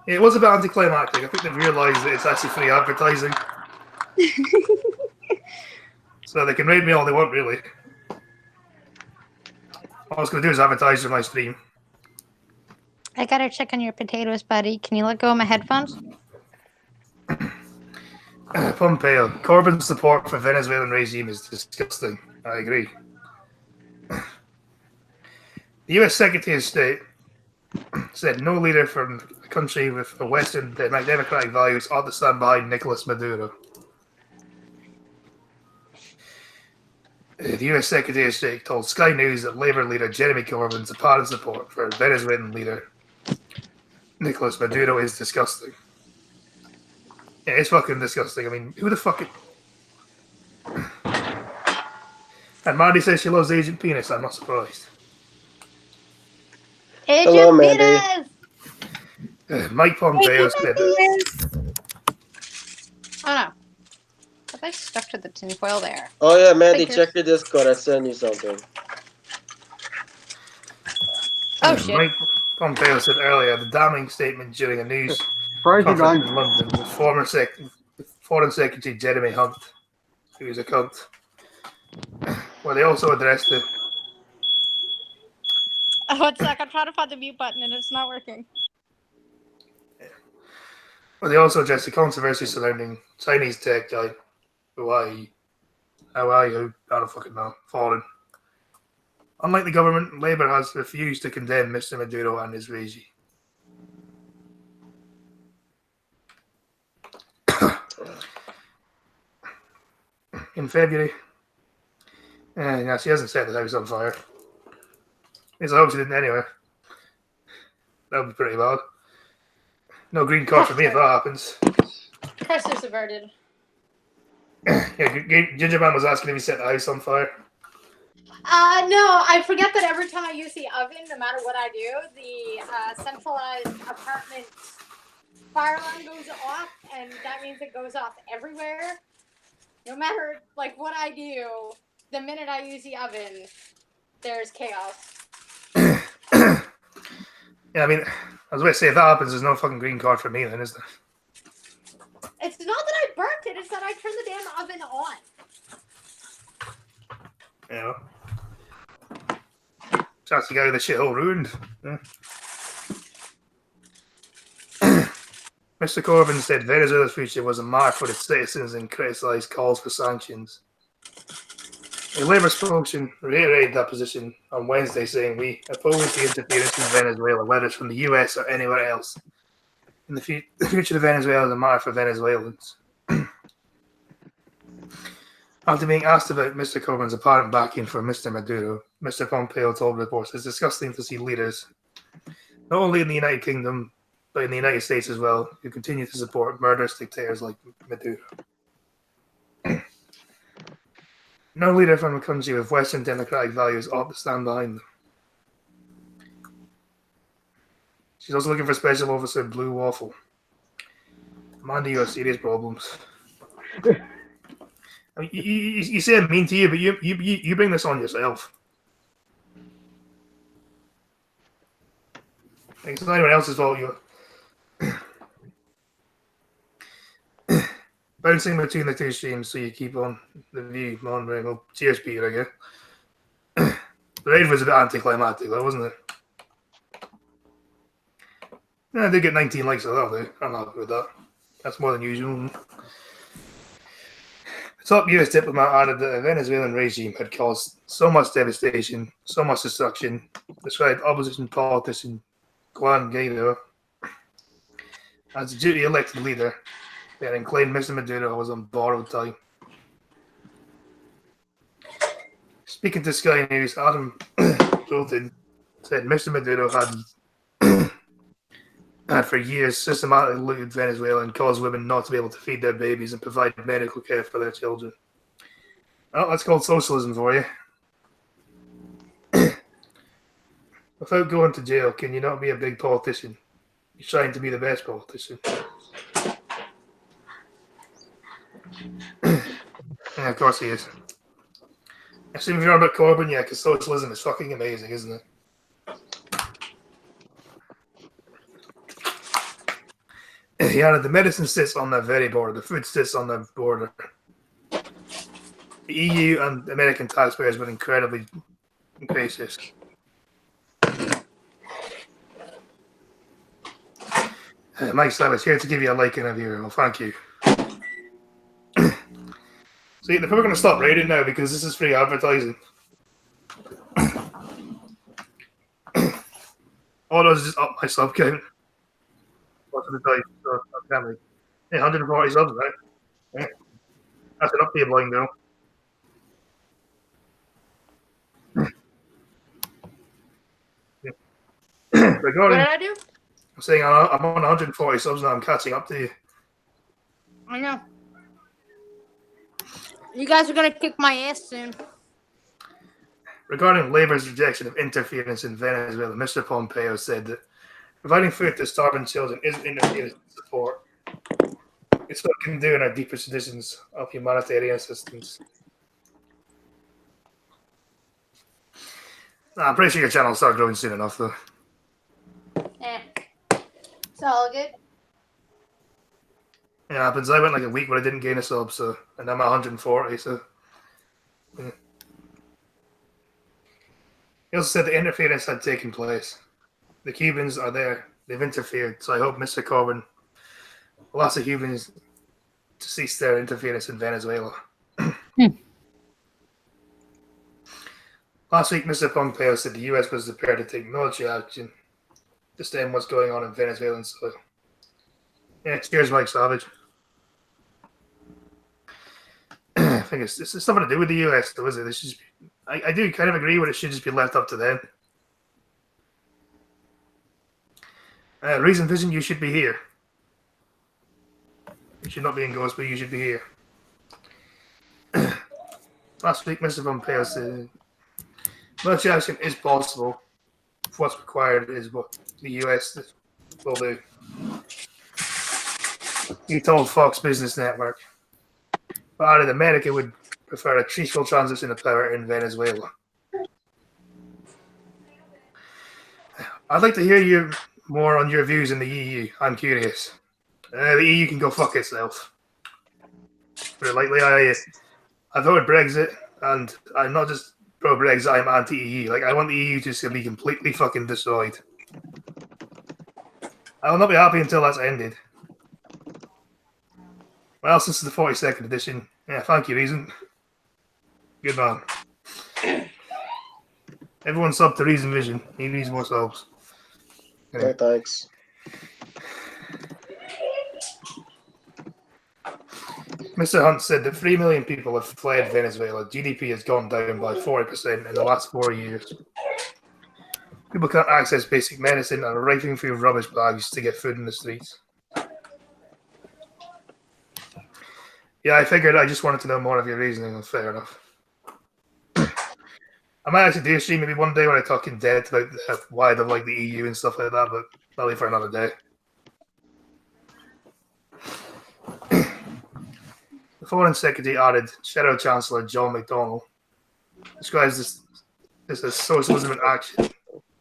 It was a bit anticlimactic. I think they've realised that it's actually free advertising. So they can rate me all they want, really. All I was going to do is advertise on my stream. I gotta check on your potatoes, buddy. Can you let go of my headphones? Pompeo. Corbyn's support for Venezuelan regime is disgusting. I agree. The US Secretary of State said no leader from a country with a Western democratic values ought to stand behind Nicolas Maduro. The US Secretary of State told Sky News that Labour leader Jeremy Corbyn's apparent support for Venezuelan leader Nicolas Maduro is disgusting. Yeah, it's fucking disgusting. I mean, who the fuck... And Maddie says she loves Agent Penis. I'm not surprised. Agent Hello, Mandy. Penis! Mike Pompeo said... Oh no. Have I stuck to the tinfoil there? Oh yeah, Mandy, Figures. check your Discord. I sent you something. Oh shit. Mike Pompeo said earlier the damning statement during a news Surprised you're conference not. in London with Foreign Secretary Jeremy Hunt, who is a cunt. Well, they also addressed the... One sec, I'm trying to find the mute button and it's not working. Well, they also addressed the controversy surrounding Chinese tech guy, Hawaii, I don't fucking know, foreign. Unlike the government, Labour has refused to condemn Mr. Maduro and his regime. In February, yeah, she hasn't set the house on fire. I hope she didn't anyway. That would be pretty bad. No green card for me if that happens. Crisis averted. Yeah, Ginger Man was asking if he set the house on fire. No, I forget that every time I use the oven, no matter what I do, the centralized apartment fire alarm goes off, and that means it goes off everywhere. No matter like what I do, the minute I use the oven, there's chaos. Yeah, I mean, I was going to say, if that happens, there's no fucking green card for me then, is there? It's not that I burnt it, it's that I turned the damn oven on. Yeah. Chance to get the shithole ruined. Yeah. Mr. Corbyn said Venezuela's future was a mark for its citizens and criticised calls for sanctions. A Labour spokesman reiterated that position on Wednesday, saying, "We oppose the interference in Venezuela, whether it's from the US or anywhere else. In the future of Venezuela is a matter for Venezuelans." After being asked about Mr. Corbyn's apparent backing for Mr. Maduro, Mr. Pompeo told reporters it's disgusting to see leaders, not only in the United Kingdom, but in the United States as well, who continue to support murderous dictators like Maduro. No leader from a country with Western democratic values ought to stand behind them. She's also looking for Special Officer Blue Waffle. Mandy, you have serious problems. I mean, you say I'm mean to you, but you bring this on yourself. Like, it's not anyone else's fault. You're bouncing between the two streams, so you keep on the view monitoring. Well, cheers, Peter, again. The raid was a bit anticlimactic, though, wasn't it? Yeah, I did get 19 likes on that, though. I'm happy with that. That's more than usual. The top US diplomat added that the Venezuelan regime had caused so much devastation, so much destruction, described opposition politician Juan Guaido as a duly elected leader, and claimed Mr. Maduro was on borrowed time. Speaking to Sky News, Adam Bolton said Mr. Maduro had for years systematically looted Venezuela and caused women not to be able to feed their babies and provide medical care for their children. Well, that's called socialism for you. Without going to jail, can you not be a big politician? You're trying to be the best politician. Yeah, of course he is. I assume if you're on about Corbyn, yeah, because socialism is fucking amazing, isn't it? Yeah, the medicine sits on the very border. The food sits on the border. The EU and American taxpayers were incredibly gracious. Mike Savage here to give you a like and a view. Well, thank you. See, they're probably going to stop raiding now because this is free advertising. All those is just up my sub count. What's the time? So, family. Yeah, 140 subs, right? Yeah. That's an update line, though. What Regarding, did I do? I'm saying I'm on 140 subs now. I'm catching up to you. I know. You guys are gonna kick my ass soon. Regarding Labor's rejection of interference in Venezuela, Mr. Pompeo said that providing food to starving children isn't interference in support. It's what it can do in our deepest traditions of humanitarian assistance. I'm pretty sure your channel will start growing soon enough, though. Eh. It's all good. It happens. I went like a week where I didn't gain a sub, so, and I'm at 140, so. Yeah. He also said the interference had taken place. The Cubans are there. They've interfered, so I hope Mr. Corbyn will ask the Cubans to cease their interference in Venezuela. Last week, Mr. Pompeo said the U.S. was prepared to take military action to stem what's going on in Venezuelan soil. Yeah, cheers, Mike Savage. I think it's something to do with the U.S., though, is it? It's just, I do kind of agree with it should just be left up to them. Reason Vision, you should be here. You should not be in Ghost, but you should be here. Last week, Mr. Pompeo said military action is possible. What's required is what the U.S. will do. He told Fox Business Network. But added America would prefer a peaceful transition of power in Venezuela. I'd like to hear you more on your views in the EU. I'm curious. The EU can go fuck itself. But lately, I voted Brexit, and I'm not just pro-Brexit, I'm anti-EU. Like, I want the EU to be completely fucking destroyed. I will not be happy until that's ended. Well, this is the 42nd edition. Yeah, thank you, Reason. Good man. Everyone sub to Reason Vision. He needs more subs. Yeah, thanks. Mr. Hunt said that 3 million people have fled Venezuela. GDP has gone down by 40% in the last 4 years. People can't access basic medicine and are rifling through rubbish bags to get food in the streets. Yeah, I figured I just wanted to know more of your reasoning, and fair enough. I might actually do a stream maybe one day where I talk in depth about why I don't like the EU and stuff like that, but probably for another day. The Foreign Secretary added, Shadow Chancellor John McDonnell describes this as socialism in action.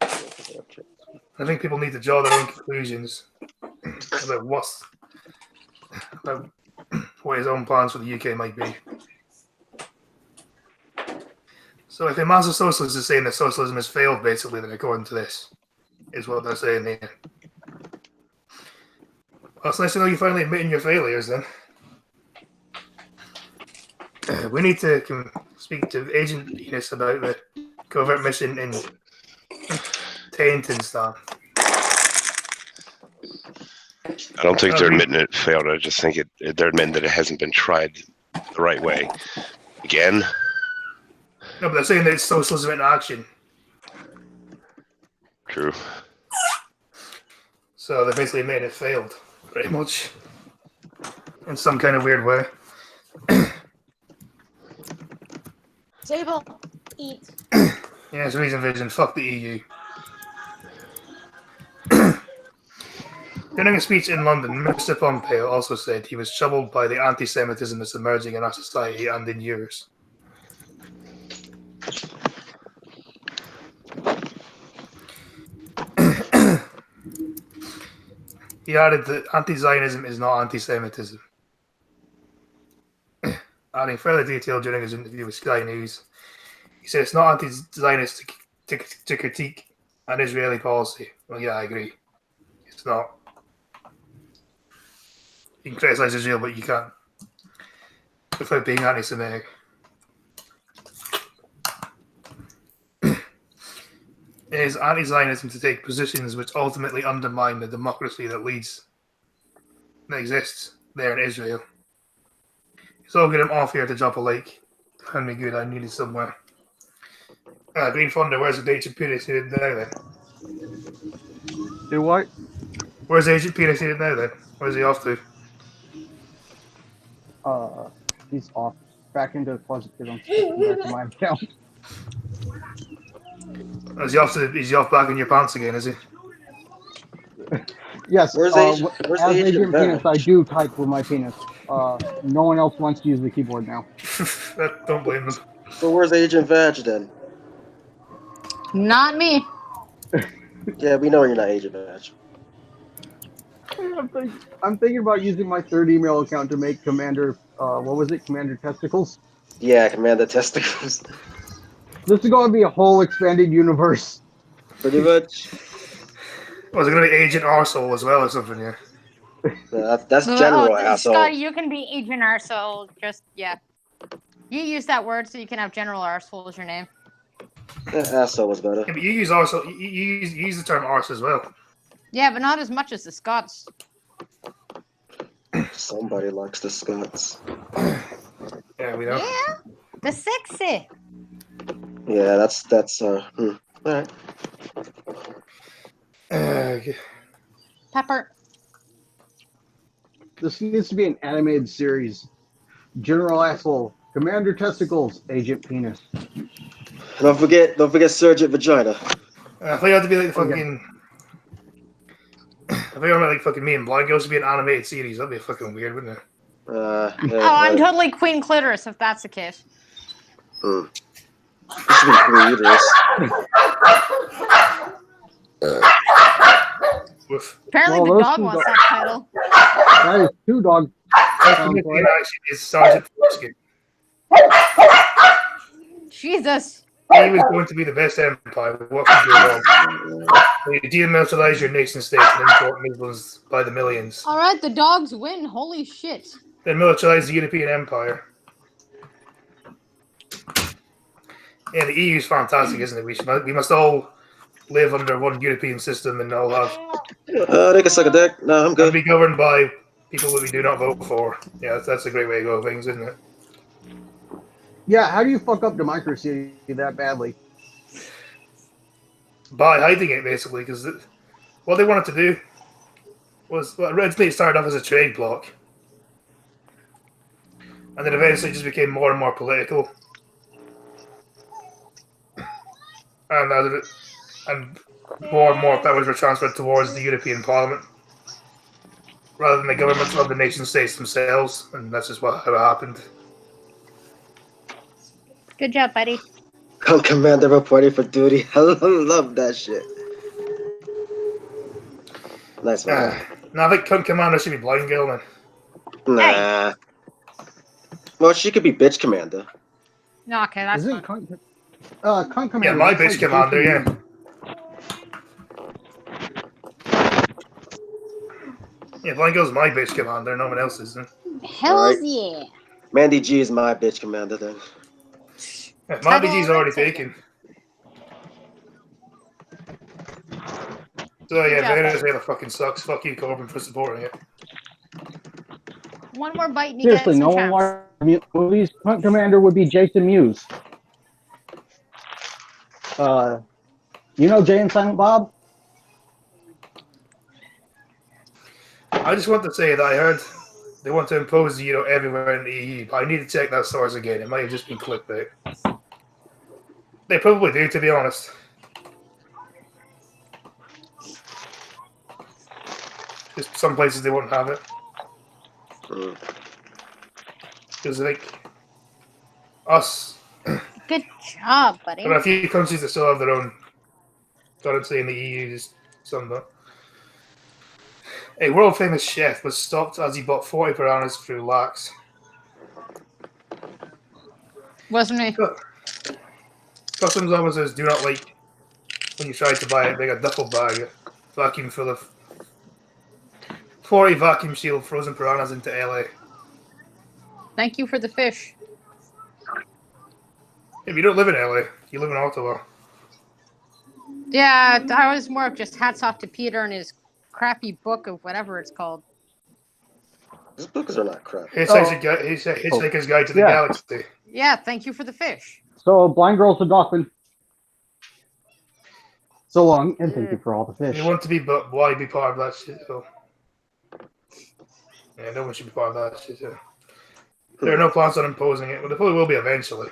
I think people need to draw their own conclusions about what his own plans for the UK might be. So if a massive socialist is saying that socialism has failed, basically, then according to this, is what they're saying here. Well, it's nice to know you're finally admitting your failures, then. We need to speak to Agent Enos about the covert mission in Taintinstan. I don't think they're admitting it failed. I just think they're admitting that it hasn't been tried the right way. Again. No, but they're saying that it's socialism in action. True. So they basically made it failed, pretty much, in some kind of weird way. Table, eat. Yeah, it's Reason Vision. Fuck the EU. During a speech in London, Mr. Pompeo also said he was troubled by the anti-Semitism that's emerging in our society and in yours. He added that anti-Zionism is not anti-Semitism. Adding further detail during his interview with Sky News, he said it's not anti-Zionist to critique an Israeli policy. Well, yeah, I agree. It's not. You can criticize Israel, but you can't without being anti-Semitic. It is anti-Zionism to take positions which ultimately undermine the democracy that exists there in Israel. So get him off here to drop a lake. Hand me good, I need it somewhere. Green Thunder, where's the Agent Peter seated now then? Do what? Where's Agent Peter seated now then? Where's he off to? He's off. Back into the closet because I'm switching back to my account. Is he off back in your pants again, is he? Yes. Where's as Agent Agent Penis, Vag? I do type with my penis. No one else wants to use the keyboard now. Don't blame them. So where's Agent Vag then? Not me. Yeah, we know you're not Agent Vag. I'm thinking about using my third email account to make Commander, what was it? Commander Testicles? Yeah, Commander Testicles. This is going to be a whole expanded universe. Pretty much. Was it going to be Agent Arsehole as well or something, yeah? That's general asshole. Scotty, you can be Agent Arsehole. Just, yeah. You use that word so you can have General Arsehole as your name. Asshole was better. Yeah, but you use arsehole, you use the term arse as well. Yeah, but not as much as the Scots. Somebody likes the Scots. Yeah, we know. Yeah, the sexy. Yeah, that's alright. Pepper. This needs to be an animated series. General Asshole, Commander Testicles, Agent Penis. Don't forget Sergeant Vagina. If I had to be like the fucking... If I were like fucking me and Blind Girls to be an animated series, that'd be fucking weird, wouldn't it? Oh, I'm totally Queen Clitoris if that's the case. You should be Queen Uterus. Woof. Apparently Well, the those dog two wants dogs- that title. That is two dogs. Sounds Actually, like. is Sergeant Foreskin. Jesus. He was going to be the best empire. What could go wrong? You demilitarize your nation state and import missiles by the millions. All right, the dogs win. Holy shit. Then militarize the European Empire. Yeah, the EU is fantastic, isn't it? We must all live under one European system and all have They can suck a dick. No, I'm and good. be governed by people that we do not vote for. Yeah, that's a great way to go things, isn't it? Yeah, how do you fuck up democracy that badly? By hiding it, basically, because what they wanted to do was, well, originally it started off as a trade bloc, and then eventually just became more and more political, and more powers were transferred towards the European Parliament rather than the governments of the nation states themselves, and that's just how it happened. Good job, buddy. I'm Commander reporting for duty. I love that shit. Nice man. Now I think Cunt Commander should be Blind Girl, man. Nah. Well, she could be Bitch Commander. No, okay, that's Isn't fine. Cunt Commander? Yeah, my that's bitch like commander, Jason yeah. Yeah, Blind Girl's my bitch commander, no one else is. Hells Alright. yeah. Mandy G is my Bitch Commander then. Yeah, my BG's already taken. So yeah, job, Venezuela fucking sucks. Fuck you, Corbyn, for supporting it. One more bite and you Seriously, get no some one champs. watched movies. Cunt Commander would be Jason Mewes. You know Jay and Silent Bob? I just want to say that I heard they want to impose the euro everywhere in the EU, but I need to check that source again. It might have just been clickbait. They probably do, to be honest. Just some places they won't have it. Mm. Because I think us, Good job, buddy. there are a few countries that still have their own currency in the EU, just some don't. A world famous chef was stopped as he bought 40 piranhas through Lax. Wasn't me. Customs officers do not like when you try to buy a big duffel bag, vacuum full of 40 vacuum sealed frozen piranhas into LA. Thank you for the fish. If you don't live in LA, you live in Ottawa. Yeah, I was more of just hats off to Peter and his crappy book of whatever it's called. These books are not crap. Hitchhiker's Guide to the Yeah. Galaxy. Yeah, thank you for the fish. So, Blind Girl's a dolphin. So long, and thank you for all the fish. You want to be, but why be part of that shit? So, yeah, no one should be part of that shit. So. There are no plans on imposing it, but there probably will be eventually.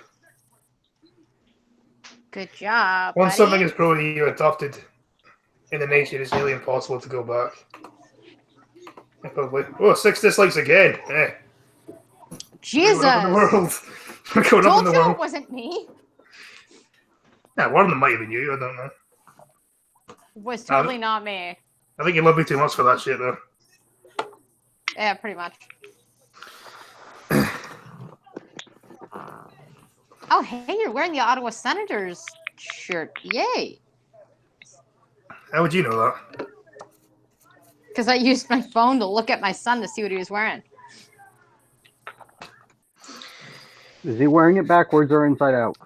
Good job. Once buddy. something is pro-EU adopted in the nation, it's nearly impossible to go back. Yeah, probably. Oh, 6 dislikes again. Eh. Jesus. We're going up in the world. We're going up in Told the you world. it wasn't me. Yeah, one of them might have been you. I don't know. It was totally not me. I think you love me too much for that shit, though. Yeah, pretty much. Oh, hey, you're wearing the Ottawa Senators shirt. Yay. How would you know that? Because I used my phone to look at my son to see what he was wearing. Is he wearing it backwards or inside out?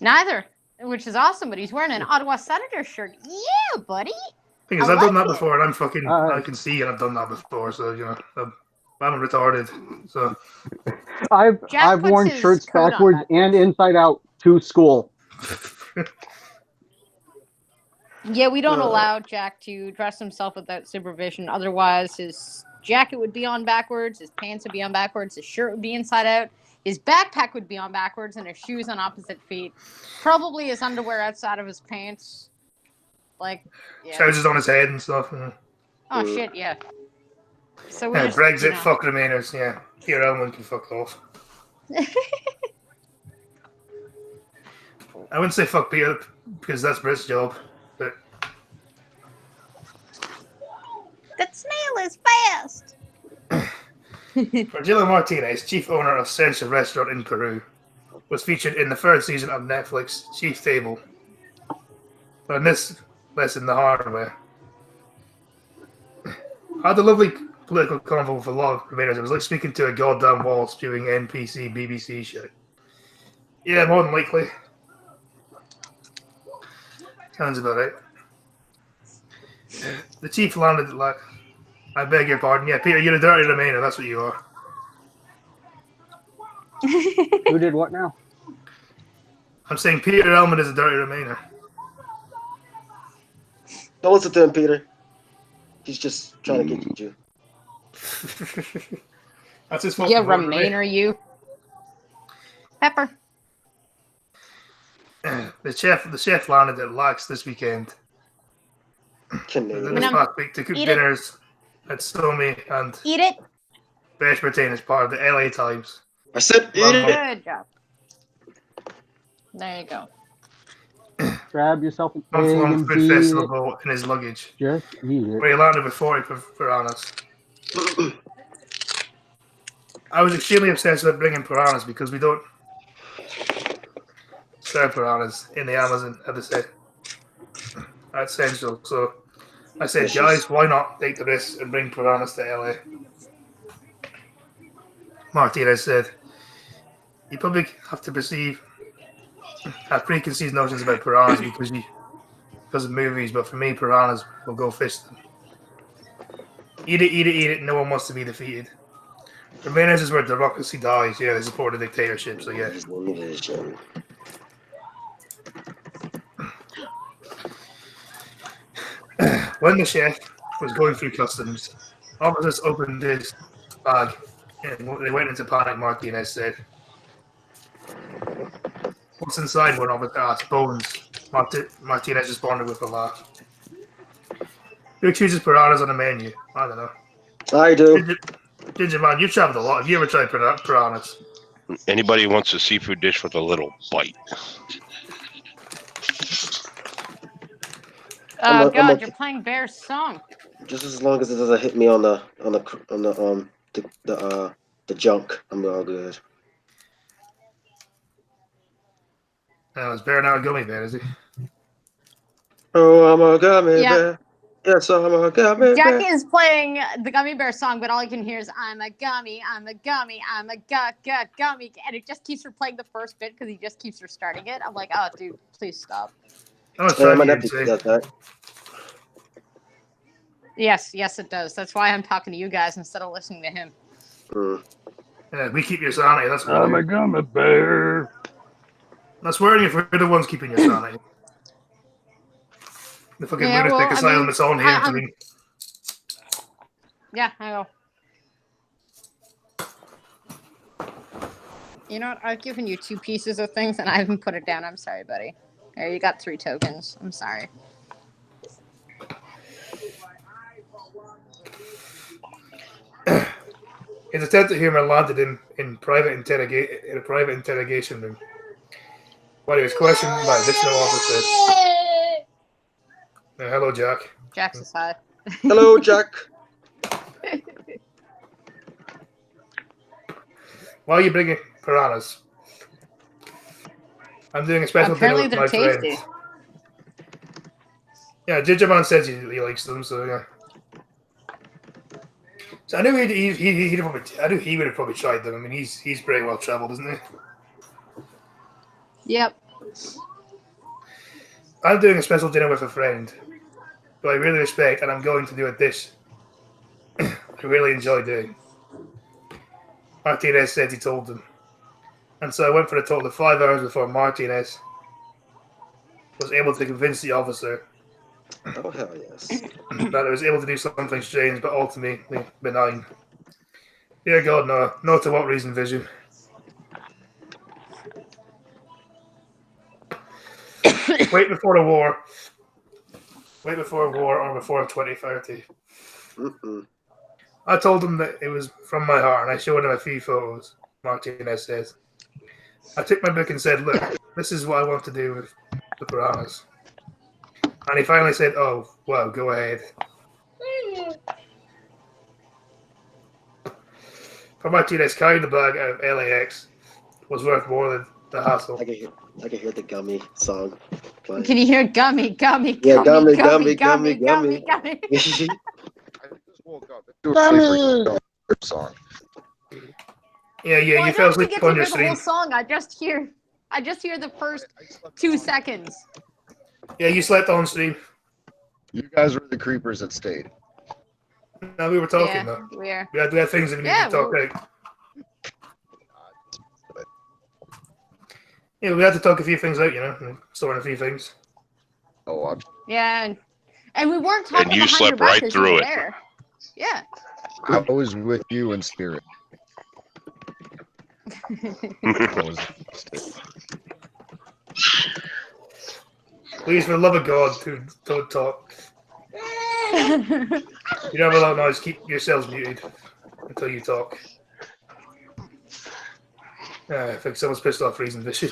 Neither, which is awesome, but he's wearing an Ottawa Senators shirt. Yeah, buddy. Thing is, I I've done like that it. before, and I'm fucking. Uh, I can see, and I've done that before, so you know, I'm retarded. So Jack I've puts worn his shirts coat on backwards and inside out to school. Yeah, we don't allow Jack to dress himself without supervision. Otherwise, his jacket would be on backwards, his pants would be on backwards, his shirt would be inside out, his backpack would be on backwards, and his shoes on opposite feet. Probably his underwear outside of his pants. Like, yeah. trousers on his head and stuff. And, Oh, shit, yeah. So we yeah, just, Brexit, you know. fuck Remainers. Yeah, Peter Elman can fuck off. I wouldn't say fuck Peter because that's Brit's job, but That snail is fast! Virgilio Martinez, chief owner of Sensa Restaurant in Peru, was featured in the third season of Netflix Chief Table. But in this lesson, the hard way. I had a lovely political convo with a lot of Remainers. It was like speaking to a goddamn wall spewing NPC, BBC shit. Yeah, more than likely. Sounds about right. The chief landed like, I beg your pardon. Yeah, Peter, you're a dirty Remainer. That's what you are. Who did what now? I'm saying Peter Elman is a dirty Remainer. Don't listen to him, Peter. He's just trying to get you. That's his fault. Yeah, for voting for me. Remainer, you. Pepper. The chef landed at Lax this weekend. Canadian. This Minam, past week to cook eat it. dinners at Somi and Eat it. Beshbertain as part of the LA Times. I said eat it. Good job. There you go. Grab yourself an egg Month-long and food eat festival it. boat in his luggage, Just eat it. where he landed with 40 piranhas. I was extremely obsessed with bringing piranhas because we don't serve piranhas in the Amazon at the set. That's Central. So I said, Delicious. guys, why not take the risk and bring piranhas to LA? Martinez said, you probably have to have preconceived notions about piranhas because of movies, but for me, piranhas will go fish them. Eat it, eat it, eat it. No one wants to be defeated. Remainers is where democracy dies. Yeah, they support a dictatorship, so yeah. When the chef was going through customs, officers opened his bag and they went into panic. Martinez said, "What's inside?" One officer asked. "Bones." Martinez responded with a laugh. Who chooses piranhas on the menu? I don't know. I do. Ginger man, you've traveled a lot. Have you ever tried piranhas? Anybody wants a seafood dish with a little bite? I'm Oh a- God, you're playing Bear's song. Just as long as it doesn't hit me on the junk, I'm all good. Is Bear now a gummy bear, is he? Oh, I'm a gummy Yeah. bear. Yes, I'm a gummy Jack bear. is playing the Gummy Bear song, but all I can hear is "I'm a gummy, I'm a gummy, I'm a gummy," and it just keeps replaying the first bit because he just keeps restarting it. I'm like, oh, dude, please stop. I'm gonna Yeah, try my you nephew too. does that. Yes, it does. That's why I'm talking to you guys instead of listening to him. Mm. Yeah, we keep your sanity. That's what I'm a gummy bear. That's worrying if we're the ones keeping your sanity. The fucking Yeah, lunatic well, I asylum mean, is on here. I'm- I mean, Yeah, I know. You know what? I've given you 2 pieces of things and I haven't put it down. I'm sorry, buddy. There, you got 3 tokens. I'm sorry. his attempt at humor landed him in a private interrogation room, while he was questioned by additional officers. Hello, Jack. Jack's aside. Hello, Jack. Why are you bringing piranhas? I'm doing a special dinner Apparently with they're my tasty. friends. Yeah, Gingerman says he likes them, so yeah. So I knew he'd probably. I knew he would have probably tried them. I mean, he's pretty well traveled, isn't he? Yep. I'm doing a special dinner with a friend who I really respect, and I'm going to do a dish I really enjoy doing. Martinez said he told them. And so I went for a total of 5 hours before Martinez was able to convince the officer Oh, hell yes. that I was able to do something strange but ultimately benign. Dear God, no. No to what reason, Vision. Wait before a war. Wait before a war or before 2030. Mm-mm. I told him that it was from my heart, and I showed him a few photos, Martinez says. I took my book and said, look, this is what I want to do with the piranhas. And he finally said, oh, well, go ahead. For Martinez, carrying the bag out of LAX was worth more than the hassle. I can hear the gummy song playing. Can you hear gummy, gummy, Yeah, gummy, gummy, gummy, gummy, gummy, gummy? I just woke up. Do a sleeper song. Yeah, Well, you I fell don't asleep get on to your hear the whole stream. song. I just hear the first 2 seconds. Yeah, you slept on stream. You guys were the creepers that stayed. No, we were talking, Yeah, though. we are. We had things that we needed Yeah, to talk we out. Yeah, we had to talk a few things out, and sort a few things. Oh, I'm Yeah, and we weren't talking And you behind slept your back right 'cause you through were it. there. Yeah. I was with you in spirit. I was Please, for the love of God, don't talk. You don't have a lot of noise. Keep yourselves muted until you talk. I think someone's pissed off Reason Vision.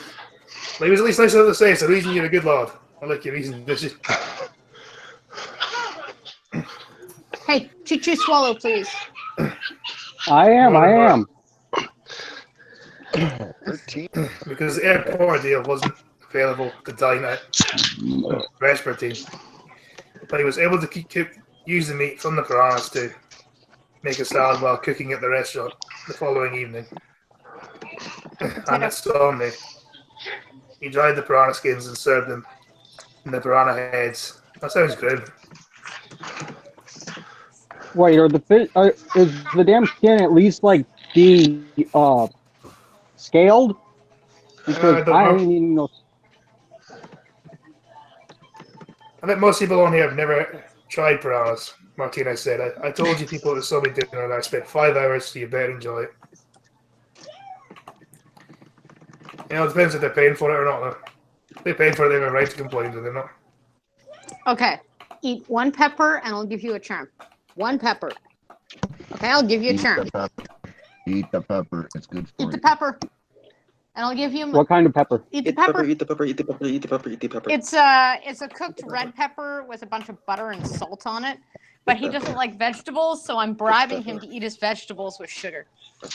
But he was at least nice enough to say, so Reason, you're a good lord. I like your Reason Vision. Hey, choo-choo swallow, please. I am. 13. Because the airport deal wasn't available to dine at Vespertine. But he was able to keep use the meat from the piranhas to make a salad while cooking at the restaurant the following evening. And at Sunday, he dried the piranha skins and served them in the piranha heads. That sounds good. Wait, are the fish? Is the damn skin at least like being scaled? Because I don't I know. ain't even know. I bet most people on here have never Tried piranhas, Martinez said. I told you people it was Sunday dinner and I spent 5 hours, so you better enjoy it. You know, it depends if they're paying for it or not. Though. If they're paying for it, they have a right to complain, do they not? Okay. Eat 1 pepper and I'll give you a charm. 1 pepper. Okay, I'll give you a Eat charm. the pepper. Eat the pepper. It's good for Eat the you. pepper. And I'll give you What kind of pepper? eat the Eat the pepper, pepper. eat the pepper, eat the pepper, eat the pepper, eat the pepper. It's a cooked red pepper with a bunch of butter and salt on it. But he doesn't like vegetables, so I'm bribing him to eat his vegetables with sugar. That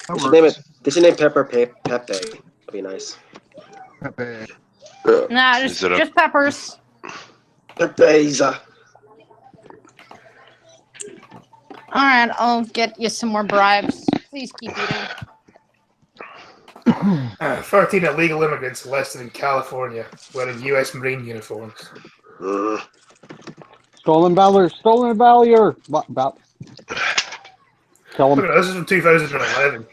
They should name works. it. They should name Pepper Pepe. That'd be nice. Pepe. Nah, Is it a- just peppers. Pepeza. All right, I'll get you some more bribes. Please keep eating. 13 illegal immigrants arrested in California wearing U.S. Marine uniforms. Stolen valor. Stolen valor. What about? Tell Look them. at this is from 2011.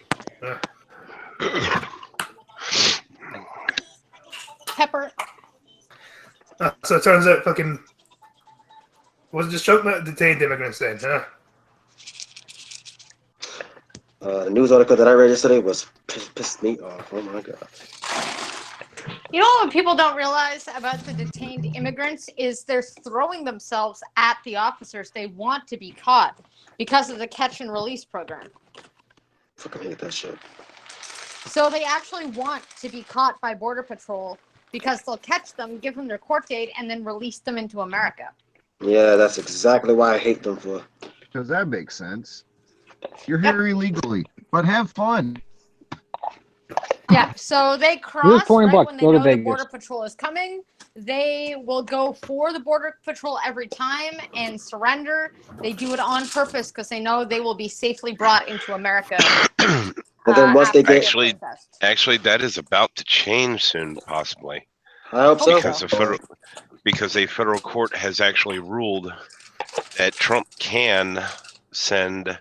Pepper. So it turns out fucking... Was it just choking out detained immigrants then, huh? The news article that I read yesterday was pissed me off. Oh my god. You know what people don't realize about the detained immigrants is they're throwing themselves at the officers. They want to be caught because of the catch and release program. Fucking hate that shit. So they actually want to be caught by Border Patrol because they'll catch them, give them their court date, and then release them into America. Yeah, that's exactly why I hate them for. Because that makes sense. You're here illegally, but have fun. Yeah, so they cross Here's 20 right bucks, when they go to know the Vegas. Border Patrol is coming. They will go for the Border Patrol every time and surrender. They do it on purpose because they know they will be safely brought into America. And then once they after get, Actually- processed. Actually, that is about to change soon, possibly, I hope so. because a federal court has actually ruled that Trump can send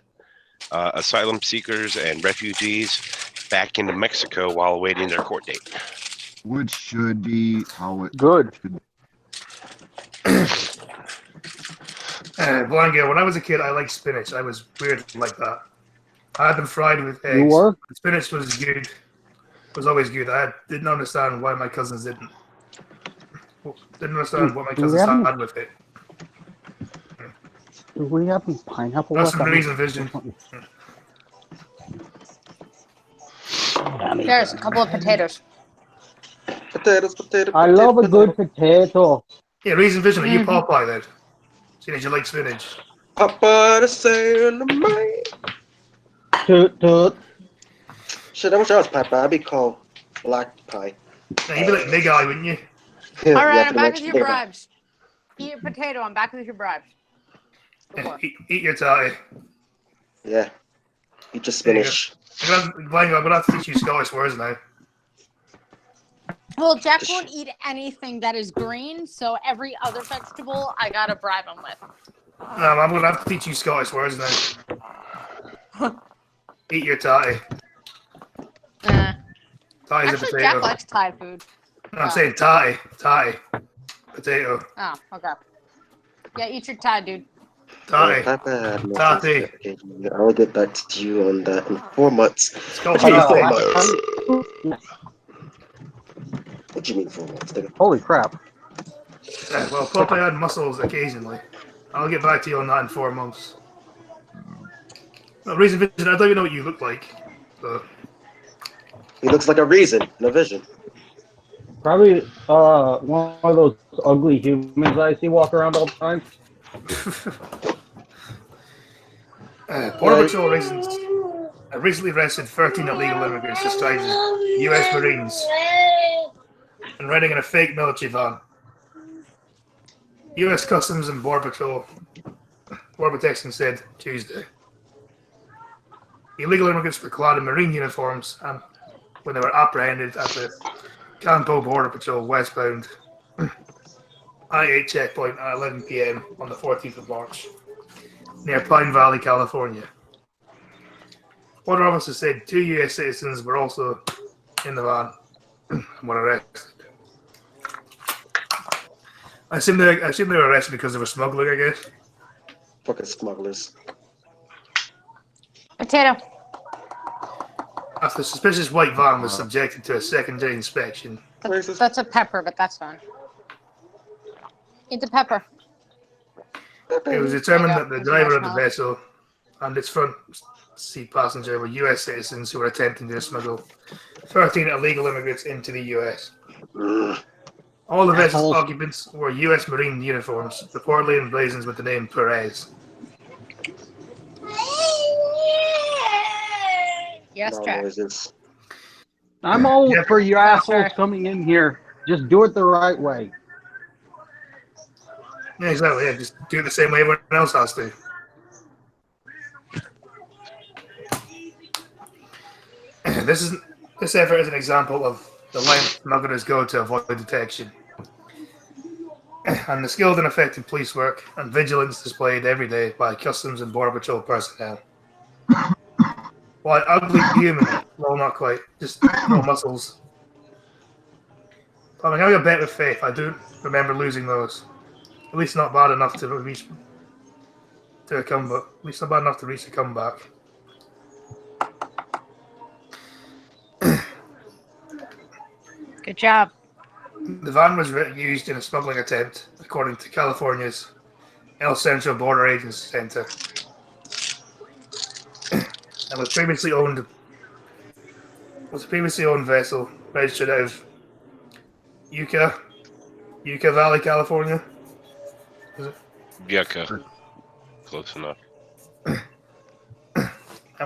asylum seekers and refugees back into Mexico while awaiting their court date. Which should be how it Good. should. Blind girl, when I was a kid, I liked spinach. I was weird like that. I had them fried with eggs. You were? The spinach was good. Was always good. I didn't understand why my cousins didn't. Didn't understand what my Do we cousins have any- had with it. Do we have any pineapple That's left? some reason vision. There's a couple of potatoes. Potatoes, potato. I love a good potato. Yeah, reason vision. Are you Mhm. Popeye then? Seeing as you like spinach. Papa the Sailor Man. Toot toot. Shit, I wish I was Papa. I'd be called Black Pie. Yeah, you'd be like Big Eye, wouldn't you? Yeah, All right, I'm pretty back much. with your bribes. Eat a potato. I'm back with your bribes. Go for it. Eat your tatty. Yeah. Eat your spinach. Blind girl, I'm gonna have to teach you Scottish words now. Well, Jack won't eat anything that is green, so every other vegetable I gotta bribe him with. No, I'm gonna have to teach you Scottish words now. Eat your tatty. Tatty's a Actually, potato. Jack likes Thai food. No, I'm saying tatty. Tatty. Potato. Oh, okay. Yeah, eat your Thai, dude. Tatty. Papa had no Tatty. clarification. I will get back to you on that in 4 months. It's called What do you tatty. mean 4 months? What do you mean 4 months? nigga? Holy crap. Yeah, well, Popeye had muscles occasionally. I'll get back to you on that in 4 months. No, reason vision, I don't even know what you look like. So, He looks like a reason and a vision. Probably one of those ugly humans I see walk around all the time. Border Patrol recently arrested 13 illegal immigrants disguised as U.S. Marines and riding in a fake military van. U.S. Customs and Border Protection said Tuesday. Illegal immigrants were clad in Marine uniforms and when they were apprehended at the Campo Border Patrol westbound I-8 checkpoint at 11 p.m. on the 14th of March near Pine Valley, California. Border officers said 2 U.S. citizens were also in the van and were arrested. I assume they were arrested because they were smuggling, I guess. Fucking smugglers. Potato. After the suspicious white van was subjected to a secondary inspection, Where is this? That's a pepper, but that's fine. Eat the pepper. it was determined There you that go. the driver of the Marshmallow. vessel and its front seat passenger were U.S. citizens who were attempting to smuggle 13 illegal immigrants into the U.S. All the vessel's Assholes. occupants wore U.S. Marine uniforms, reportedly emblazoned with the name Perez. Yes, No Jack. noises. I'm all Yeah. for you assholes coming in here. Just do it the right way. Yeah, exactly. Yeah, just do it the same way everyone else has to. This effort is an example of the length smugglers go to avoid detection, and the skilled and effective police work and vigilance displayed every day by Customs and Border Patrol personnel. While ugly human, well, not quite, just no muscles. I'm going to bet with faith. I do remember losing those. At least not bad enough to reach a comeback. At least not bad enough to reach a comeback. Good job. The van was used in a smuggling attempt, according to California's El Centro Border Agents Center, and was a previously owned vessel registered out of Yucca Valley, California. Yucca. Close enough. And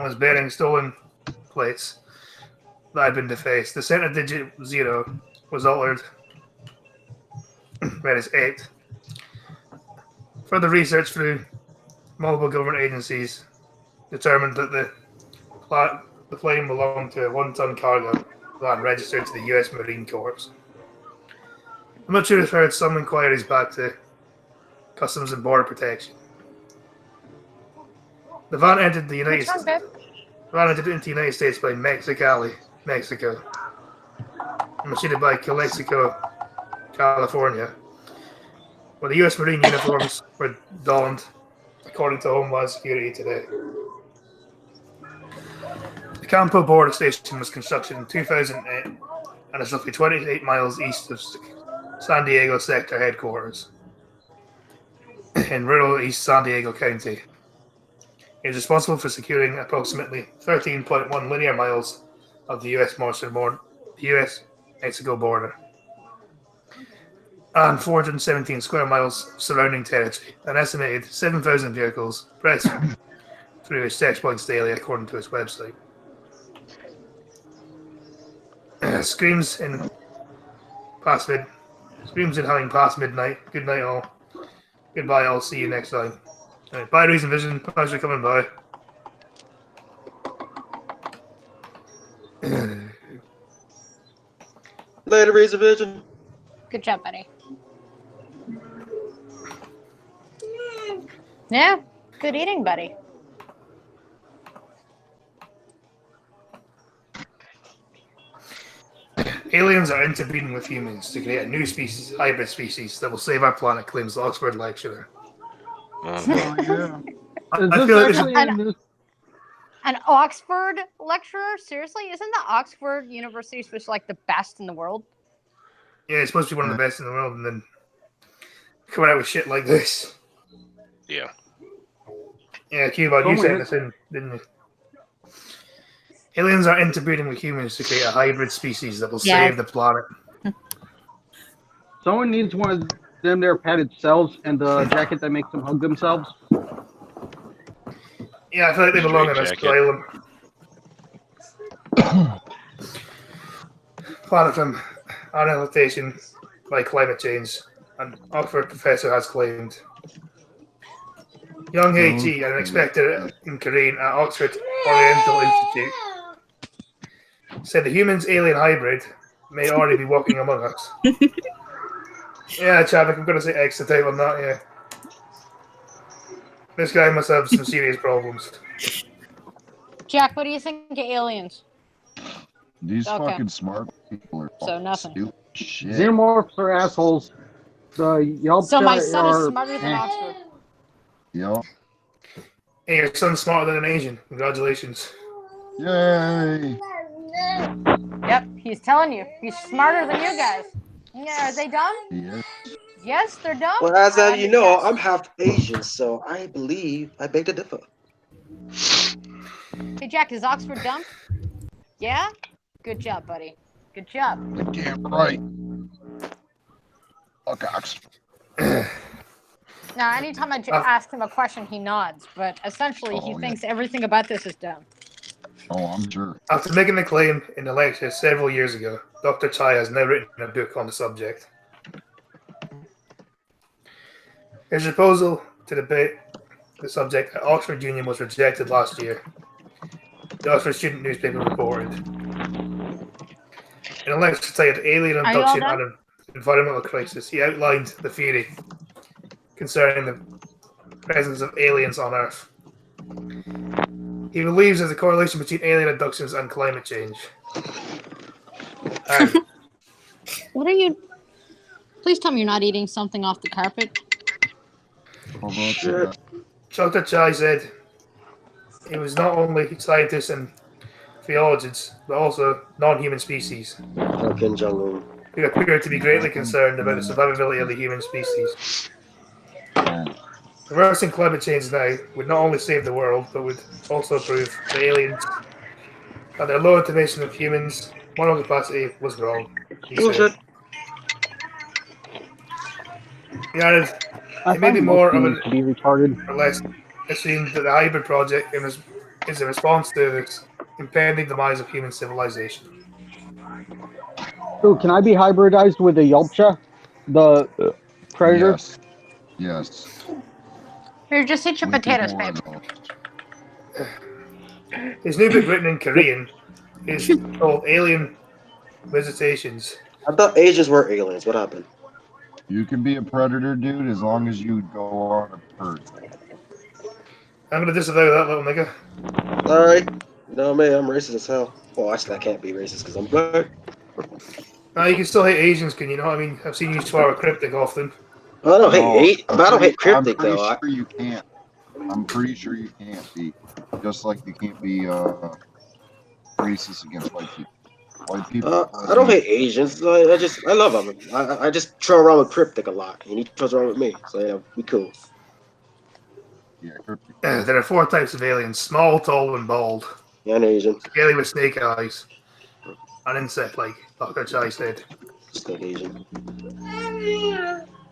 was bearing stolen plates that had been defaced. The center digit 0 was altered. That is 8. Further research through multiple government agencies determined that the plane belonged to a 1-ton cargo van registered to the U.S. Marine Corps. I'm not sure if I heard some inquiries back to Customs and Border Protection. The van entered the United What's wrong, States. babe? Ran into the United States by Mexicali, Mexico. And was seated by Calexico, California, where the U.S. Marine uniforms were donned, according to Homeland Security today. The Campo border station was constructed in 2008 and is roughly 28 miles east of San Diego sector headquarters in rural East San Diego County. It is responsible for securing approximately 13.1 linear miles of the U.S.-Mexico border and 417 square miles surrounding territory. An estimated 7,000 vehicles press through its checkpoints daily, according to its website. Screams in having past midnight. Good night, all. Goodbye, I'll see you next time. Right, bye, Reason Vision. Thanks for coming by. Later, Razor Vision. Good job, buddy. Yeah, good eating, buddy. Aliens are interbreeding with humans to create a new species, hybrid species, that will save our planet, claims the Oxford lecturer. Uh-huh. Oh, yeah. I Is feel this like actually in this? An Oxford lecturer? Seriously? Isn't the Oxford University supposed to like the best in the world? Yeah, it's supposed to be one of the best in the world, and then coming out with shit like this. Yeah. Yeah, Cuba, you Someone sent hit- this in, didn't you? Aliens are interbreeding with humans to create a hybrid species that will Yeah. save the planet. Someone needs one of them there padded cells and the jacket that makes them hug themselves. Yeah, I feel like they belong in a Jacket. asylum. Planet from annihilation by climate change, an Oxford professor has claimed. Young Hei-Ji, an inspector in Korean at Oxford Oriental Institute, said the humans alien hybrid may already be walking among us. Yeah, Chadwick, I'm going to say X to type on that, yeah. This guy must have some serious problems. Jack, what do you think of aliens? These Okay. fucking smart people are So nothing. stupid shit. Xenomorphs are assholes. The Yelp So my chat son is are- smarter than eh. Oxford. Yep. Hey, your son's smarter than an Asian. Congratulations. Yay! Yep, he's telling you. He's smarter than you guys. Yeah, are they dumb? Yeah. Yes, they're dumb. Well, as you know, Yes. I'm half Asian, so I believe I beg to differ. Hey, Jack, is Oxford dumb? Yeah? Good job, buddy. Good job. Damn right. Fuck Oxford. Now, anytime I ask him a question, he nods, but essentially he Oh, yeah. thinks everything about this is dumb. Oh, I'm sure. After making the claim in a lecture several years ago, Dr. Chai has now written a book on the subject. His proposal to debate the subject at Oxford Union was rejected last year. The Oxford Student newspaper reported. In a lecture titled Alien Are you all Abduction done? and Environmental Crisis, he outlined the theory concerning the presence of aliens on Earth. He believes there's a correlation between alien abductions and climate change. And What are you... Please tell me you're not eating something off the carpet. How about Sure. that? Dr. Chai said it was not only scientists and theologians, but also non-human species Fucking jungle. who appear to be greatly concerned about the survivability of the human species. Oh, Reversing climate change now would not only save the world, but would also prove the aliens that their low estimation of humans' moral capacity was wrong. He said. Bullshit. He added, I it may be find more most of humans an to be retarded. or less assumed that the hybrid project is a response to this impending demise of human civilization. Ooh, can I be hybridized with a Yelpcha? The predator? yes. Yes. Here, just eat your We can potatoes, pour babe. those. His new book, written in Korean, is called Alien Visitations. I thought Asians were aliens. What happened? You can be a predator, dude, as long as you go on a bird. I'm going to disavow that little nigga. Alright. No, man, I'm racist as hell. Well, actually, I can't be racist because I'm black. Now, you can still hate Asians, can you know? I mean, I've seen you swear at cryptic often. I don't No, hate. I don't hate cryptic I'm pretty though. sure you can't. I'm pretty sure you can't be. Just like you can't be racist against white people. White people. I don't hate Asians. I love them. I just troll around with cryptic a lot, and he trolls around with me. So yeah, we cool. Yeah, cryptic. There are 4 types of aliens: small, tall, and bald. Yeah, I'm Asian. Scaly with snake eyes. An insect, like Dr. Chai said. Just like Asian.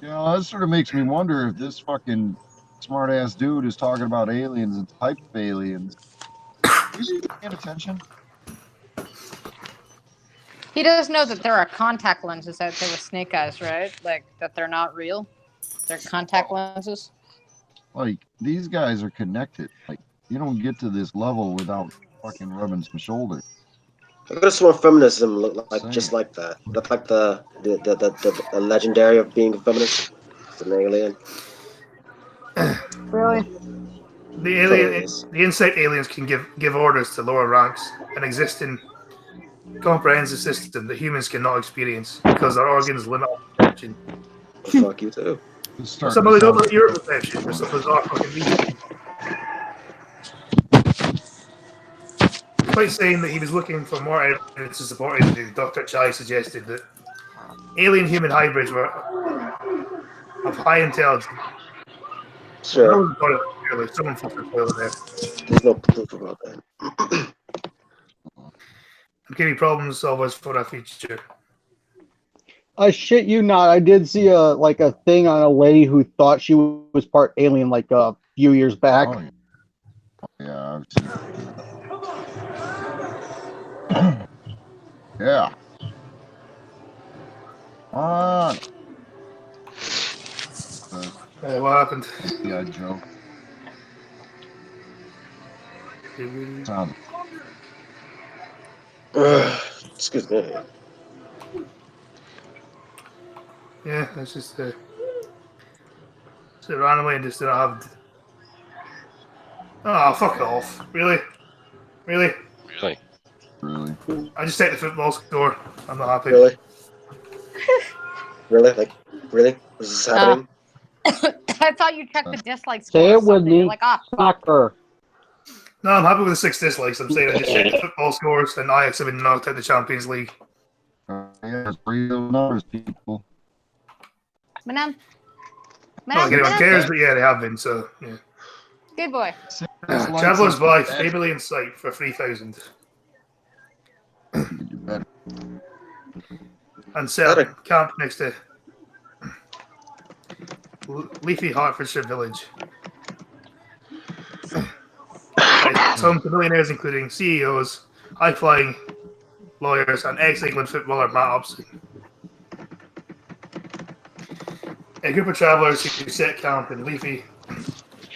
Yeah, that sort of makes me wonder if this fucking smart ass dude is talking about aliens and type of aliens. Is he paying attention? He does know that there are contact lenses out there with snake eyes, right? Like, that they're not real. They're contact lenses. Like, these guys are connected. Like, you don't get to this level without fucking rubbing some shoulders. I could have sworn feminism looked like Same. just like that. Looked like the legendary of being a feminist. It's an alien. Really? The insect aliens can give orders to lower ranks, an existing comprehensive system that humans cannot experience because their organs limit our perception. Well, fuck you too. It's starting Somebody to don't sound- limit your perception for some bizarre fucking reason. Despite saying that he was looking for more evidence to support it, Dr. Chai suggested that alien-human hybrids were of high intelligence. Sure. Someone fucking spoiled there. There's no proof about that. And can be problem solvers for our future. I shit you not. I did see a thing on a lady who thought she was part alien like a few years back. Oh, yeah, I've seen it. Yeah. Come on. What happened? Yeah, Joe. Sound. Excuse me. Yeah, that's just so randomly and just didn't have. Oh, fuck off! Really? Really? Really? I just take the football score. I'm not happy. Really? Really? Like Really? Was this happening? I thought you checked the dislike score. Say Or it with something. me. You're like, ah, fuck. Soccer. No, I'm happy with the 6 dislikes. I'm saying I just checked the football scores, and Ajax have been knocked out of the Champions League. Yeah, real numbers, people. Manam. Not like anyone cares, but yeah, they have been. So yeah. Good boy. Traveller's Wife, Fably in Sight for 3,000. And set up camp next to leafy Hertfordshire village. It's home to millionaires including CEOs, high-flying lawyers, and ex-England footballer Matt Upson. A group of travellers who set camp in leafy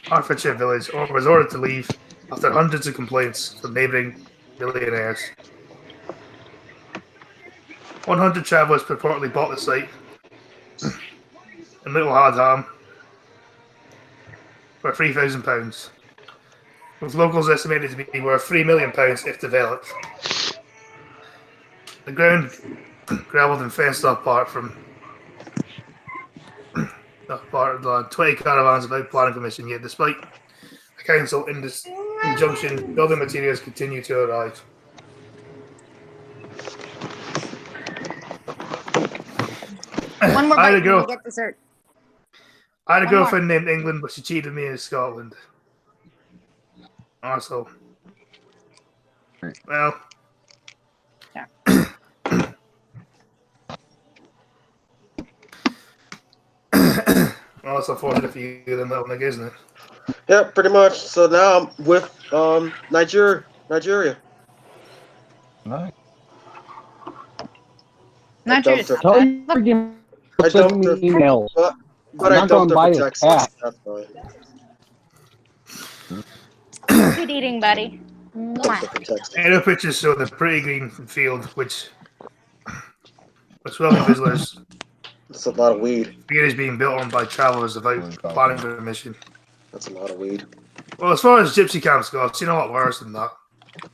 Hertfordshire village or resorted to leave after hundreds of complaints from neighbouring millionaires. 100 travellers purportedly bought the site in Little Hardham for £3,000, with locals estimated to be worth £3 million if developed. The ground, gravelled and fenced off part from part of the 20 caravans without planning permission, yet despite the council in this injunction, building materials continue to arrive. One more I had bite a girl. and you get dessert. I had a One more. girlfriend named England, but she cheated me in Scotland. Also, well, Yeah. well, it's unfortunate for you, then, little nigga, isn't it? Yeah, pretty much. So now I'm with Nigeria. Nice. Not dumped yours. her. Tell you freaking I send dumped me her. emails. But I'm I not dumped gonna her for buy a Texas. cat. That's fine. Good eating, buddy. Dumped her Mwah. for Texas. Aerial pictures show the pretty green field, which welcome visitors. That's a lot of weed. Beer is being built on by travellers without planning permission. That's a lot of weed. Well, as far as gypsy camps go, I've seen a lot worse than that.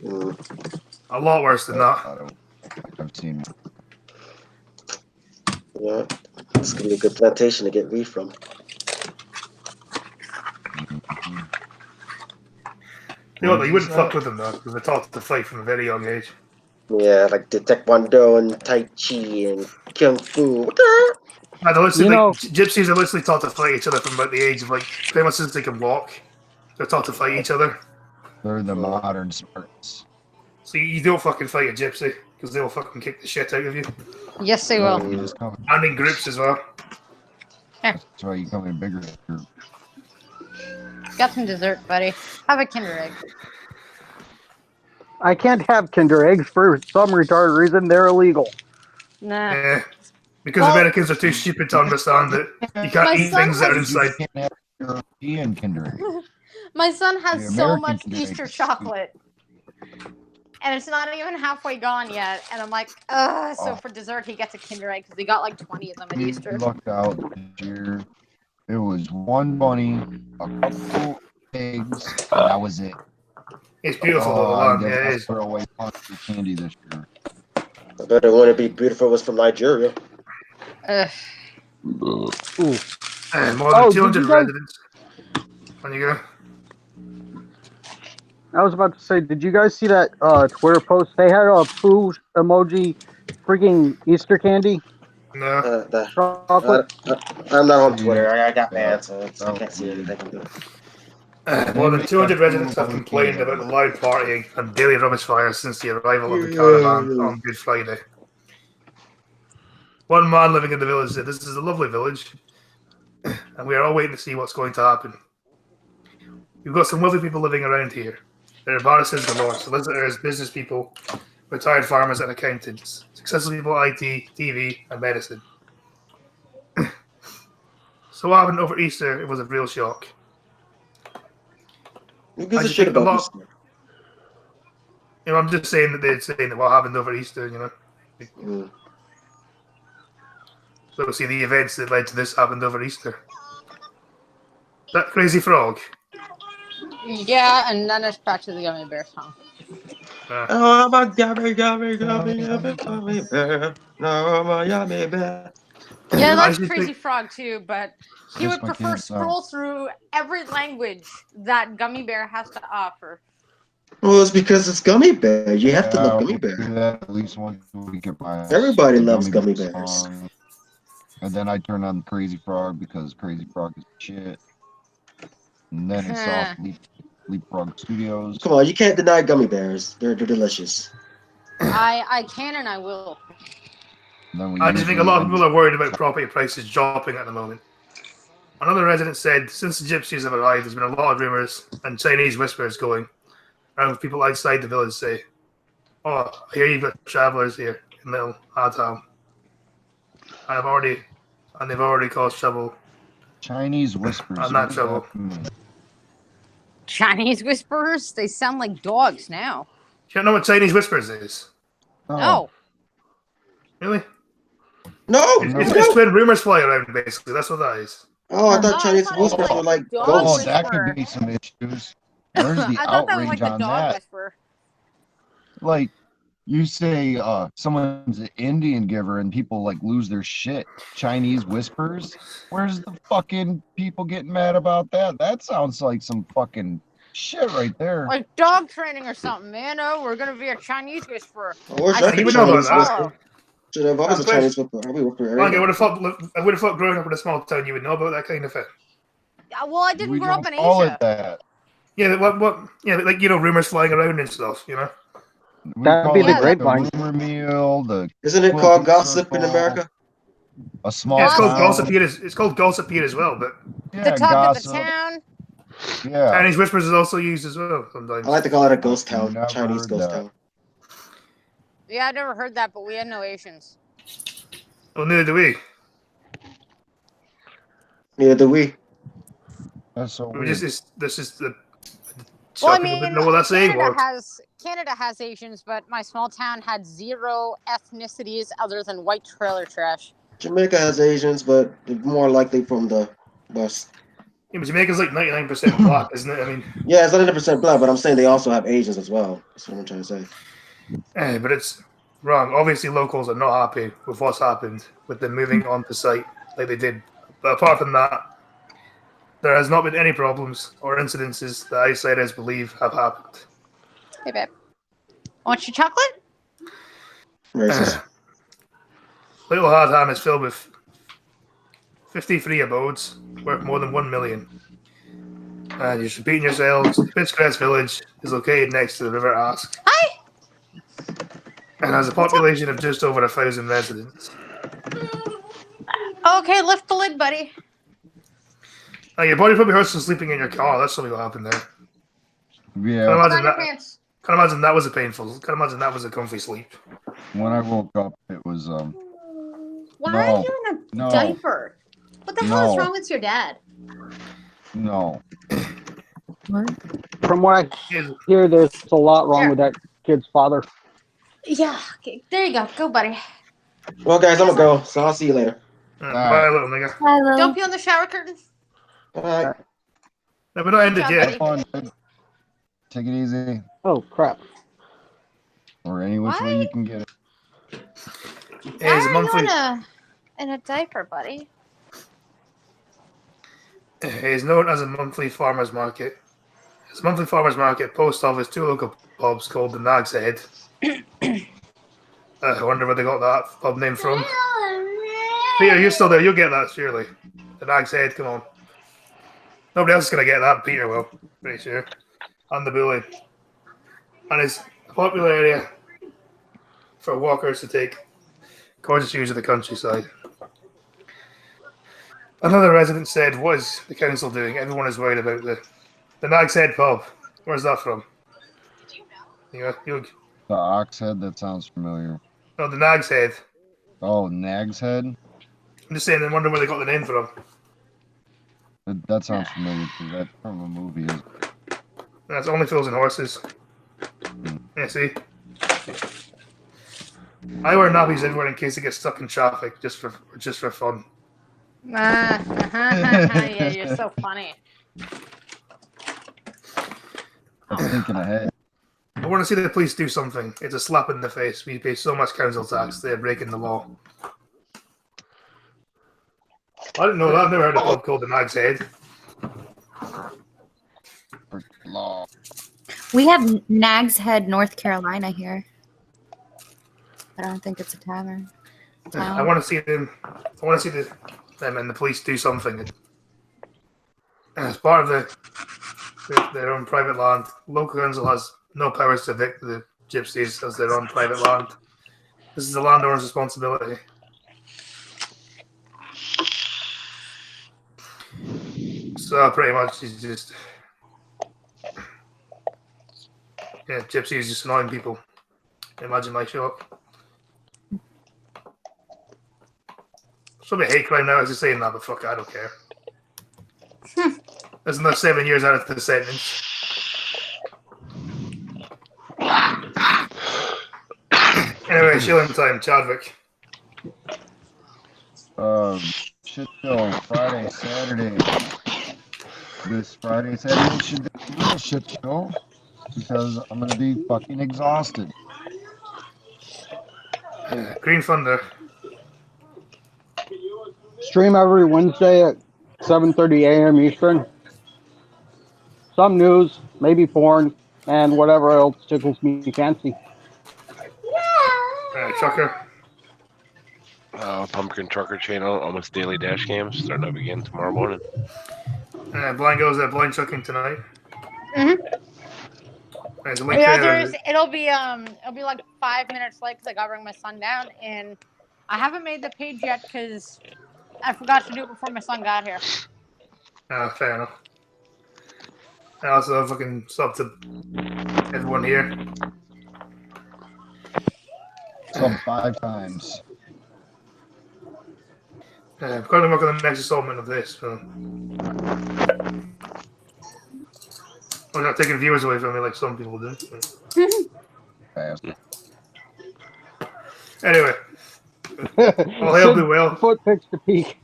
Mm. A lot worse than that. I've seen. Yeah, it's gonna be a good plantation to get weed from. You know what, you wouldn't fuck with them though, because they're taught to fight from a very young age. Yeah, like the Taekwondo and Tai Chi and Kung Fu. They're literally, You know- gypsies are literally taught to fight each other from about the age of pretty much since they can walk. They're taught to fight each other. They're the modern Spartans. So you don't fucking fight a gypsy, because they will fucking kick the shit out of you. Yes, they will. You just come. And in groups as well. That's why you come in bigger. Got some dessert, buddy. Have a Kinder Egg. I can't have Kinder Eggs for some retarded reason. They're illegal. Nah. Yeah. Because Well- Americans are too stupid to understand that you can't My eat son things that are has- inside. You can't have European Kinder Egg. My son has The so American much Kinder Egg Easter is chocolate. And it's not even halfway gone yet. And I'm like, ugh. So Oh. for dessert, he gets a Kinder Egg because he got like 20 of them at You Easter. lucked out this year. It was one bunny, a couple eggs, and that was it. It's beautiful, Oh, though, I'm man. Yeah, gonna it is. throw away punch of candy this year. I bet it wouldn't be beautiful. It was from Nigeria. Ugh. Ooh. More than Oh, 200 did you guys- residents. On you go. I was about to say, did you guys see that Twitter post? They had a poo emoji, freaking Easter candy No. chocolate. I'm not on Twitter. I got banned, so I can't see anything. More than 200 residents have complained about the loud partying and daily rubbish fires since the arrival of the caravan on Good Friday. One man living in the village said, "This is a lovely village, and we are all waiting to see what's going to happen. We've got some wealthy people living around here. There are barristers galore, solicitors, business people, retired farmers and accountants, successful people in IT, TV, and medicine. So what happened over Easter, it was a real shock. Who gives I a just shit think a about lot- Easter? You know, I'm just saying that they're saying that what happened over Easter, you know. Mm. So see, the events that led to this happened over Easter. That crazy frog. Yeah, and then it's back to the Gummy Bear song. Oh, my yummy bear. No, my yummy bear. Yeah, I that's should Crazy think- Frog too, but he Yes, would my prefer kids, scroll through every language that Gummy Bear has to offer. Well, it's because it's gummy bear. You have to love gummy we'll do bear. that at least once a week at my house. Everybody The loves Gummy gummy Bear bears. song. And then I turn on Crazy Frog because Crazy Frog is shit. And then it's off Leapfrog Studios. Come on, you can't deny gummy bears. They're delicious. I can and I will. Then we I just think a usually lot of end- people are worried about property prices dropping at the moment. Another resident said, since the gypsies have arrived, there's been a lot of rumors and Chinese whispers going around with people outside the village say, "Oh, I hear you've got travellers here in Little Hard Town." And they've already caused trouble. Chinese whispers. I'm not what does trouble. that mean? Chinese whisperers? They sound like dogs now. You don't know what Chinese whispers is? Oh, No. Really? No, It's when rumors fly around, basically. That's what that is. Oh, I thought Oh, I Chinese thought it was whispers like were like dog Oh, ghosts. that whisperer. could be some issues. Where's the I thought that was outrage like the on dog that? whisperer. Like, you say someone's an Indian giver and people like lose their shit. Chinese whispers? Where's the fucking people getting mad about that? That sounds like some fucking shit right there. Like dog training or something, man. Oh, we're gonna be a Chinese whisperer. I wish I I see could you know Chinese about that. whisper. Should have always a That's Chinese whisper. I'll be whisper Like, I would everything. have thought growing up in a small town, you would know about that kind of thing. Well, I didn't We grow up don't in call Asia. it that. Yeah, yeah, like, rumors flying around and stuff, you know? We That'd call be it the the grapevine. rumor mill, the Isn't it Well, called it's gossip in circle. America? a small Yeah, it's called town. gossip here. It's called gossip here as well, but Yeah, The talk of the gossip. town. Yeah. Chinese whispers is also used as well sometimes. I like to call it a ghost town. Never Chinese heard ghost that. town. Yeah, I never heard that, but we had no Asians. Well, neither do we. Yeah, do we? That's so We weird. this is the. Well, I People mean, didn't know what that saying was. Canada has Asians, but my small town had 0 ethnicities other than white trailer trash. Jamaica has Asians, but they're more likely from the west. Yeah, but Jamaica's like 99% black, isn't it? I mean, Yeah, it's 100% black, but I'm saying they also have Asians as well. That's what I'm trying to say. but it's wrong. Obviously, locals are not happy with what's happened with them moving on to site like they did. But apart from that, there has not been any problems or incidences that outsiders believe have happened. Hey, babe. Want your chocolate? Racist. Little Hard Ham is filled with 53 abodes worth more than 1 million. And you're repeating yourselves. Pittscrest Village is located next to the River Ask Hi. and has a population of just over 1,000 residents. Okay, lift the lid, buddy. Now, your body probably hurts from sleeping in your car. That's something that happened there. Yeah. Put on Imagine your that. pants. Can't imagine that was a painful. Can't imagine that was a comfy sleep. When I woke up, it was Why No. are you in a No. diaper? What the hell is No. wrong with your dad? no. What? From what I Yes. hear, there's a lot wrong Here. with that kid's father. Yeah, okay, there you go. Go, buddy. Well, guys, I'm gonna go, so I'll see you later. Bye, little nigga. Hello. Don't pee on the shower curtain. All right. No, we're not ended job, yet. buddy. Have fun, dude. Take it easy, Oh crap! or any which way you can get it. Hey, Why it's a are monthly. you in a diaper, buddy? It's known as a monthly farmers market. It's a monthly farmers market. Post office, 2 local pubs called the Nag's Head. I wonder where they got that pub name from. Peter, you're still there. You'll get that surely. The Nag's Head. Come on. Nobody else is gonna get that. Peter will. Pretty sure. And the Bully. And it's a popular area for walkers to take gorgeous views of the countryside. Another resident said, "What is the council doing? Everyone is worried about the Nag's Head pub. Where's that from?" You The ox head, that sounds familiar. no, the Nag's Head. Oh, Nag's Head? I'm just saying, I wonder where they got the name from. That sounds familiar too. That's from a movie. That's only fools and horses. Yeah, see? I wear nappies everywhere in case I get stuck in traffic, just for fun. Yeah, you're so funny. I'm thinking ahead. I want to see the police do something. It's a slap in the face. We pay so much council tax, they're breaking the law. I didn't know that. I've never heard of a pub called the Nag's Head. Law. We have Nags Head, North Carolina here. I don't think it's a tavern. I want to see them. I want to see them and the police do something. As part of their own private land, local council has no powers to evict the gypsies as they're on private land. This is the landowner's responsibility. So pretty much, he's just gypsy is just annoying people. Imagine my shock. Should be hate crime now as you're saying that, but fuck, I don't care. There's another 7 years out of the sentence. Anyway, chilling time, Chadwick. Shit show Friday, Saturday. This Friday, Saturday should be a shit show because I'm gonna be fucking exhausted. Green Thunder. Stream every Wednesday at 7:30 a.m. Eastern. Some news, maybe porn, and whatever else tickles me fancy. Trucker. Pumpkin Trucker channel, almost daily dash cams, starting up again tomorrow morning. Blind goes blind chucking tonight. Mhm. There's a link Yeah, there. it'll be like 5 minutes late because I got to bring my son down, and I haven't made the page yet because I forgot to do it before my son got here. Fair enough. I also fucking sub to everyone here. Some 5 times. I'm currently working on the next installment of this. So. I'm not taking viewers away from me like some people do. Fast. Anyway, all hail Blue Whale. Foot picks to peak.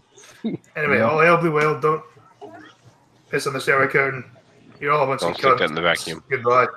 Anyway, all hail Blue Whale. Don't piss on the shower curtain. You're all a bunch Don't of stick that cunts. in the vacuum. Goodbye.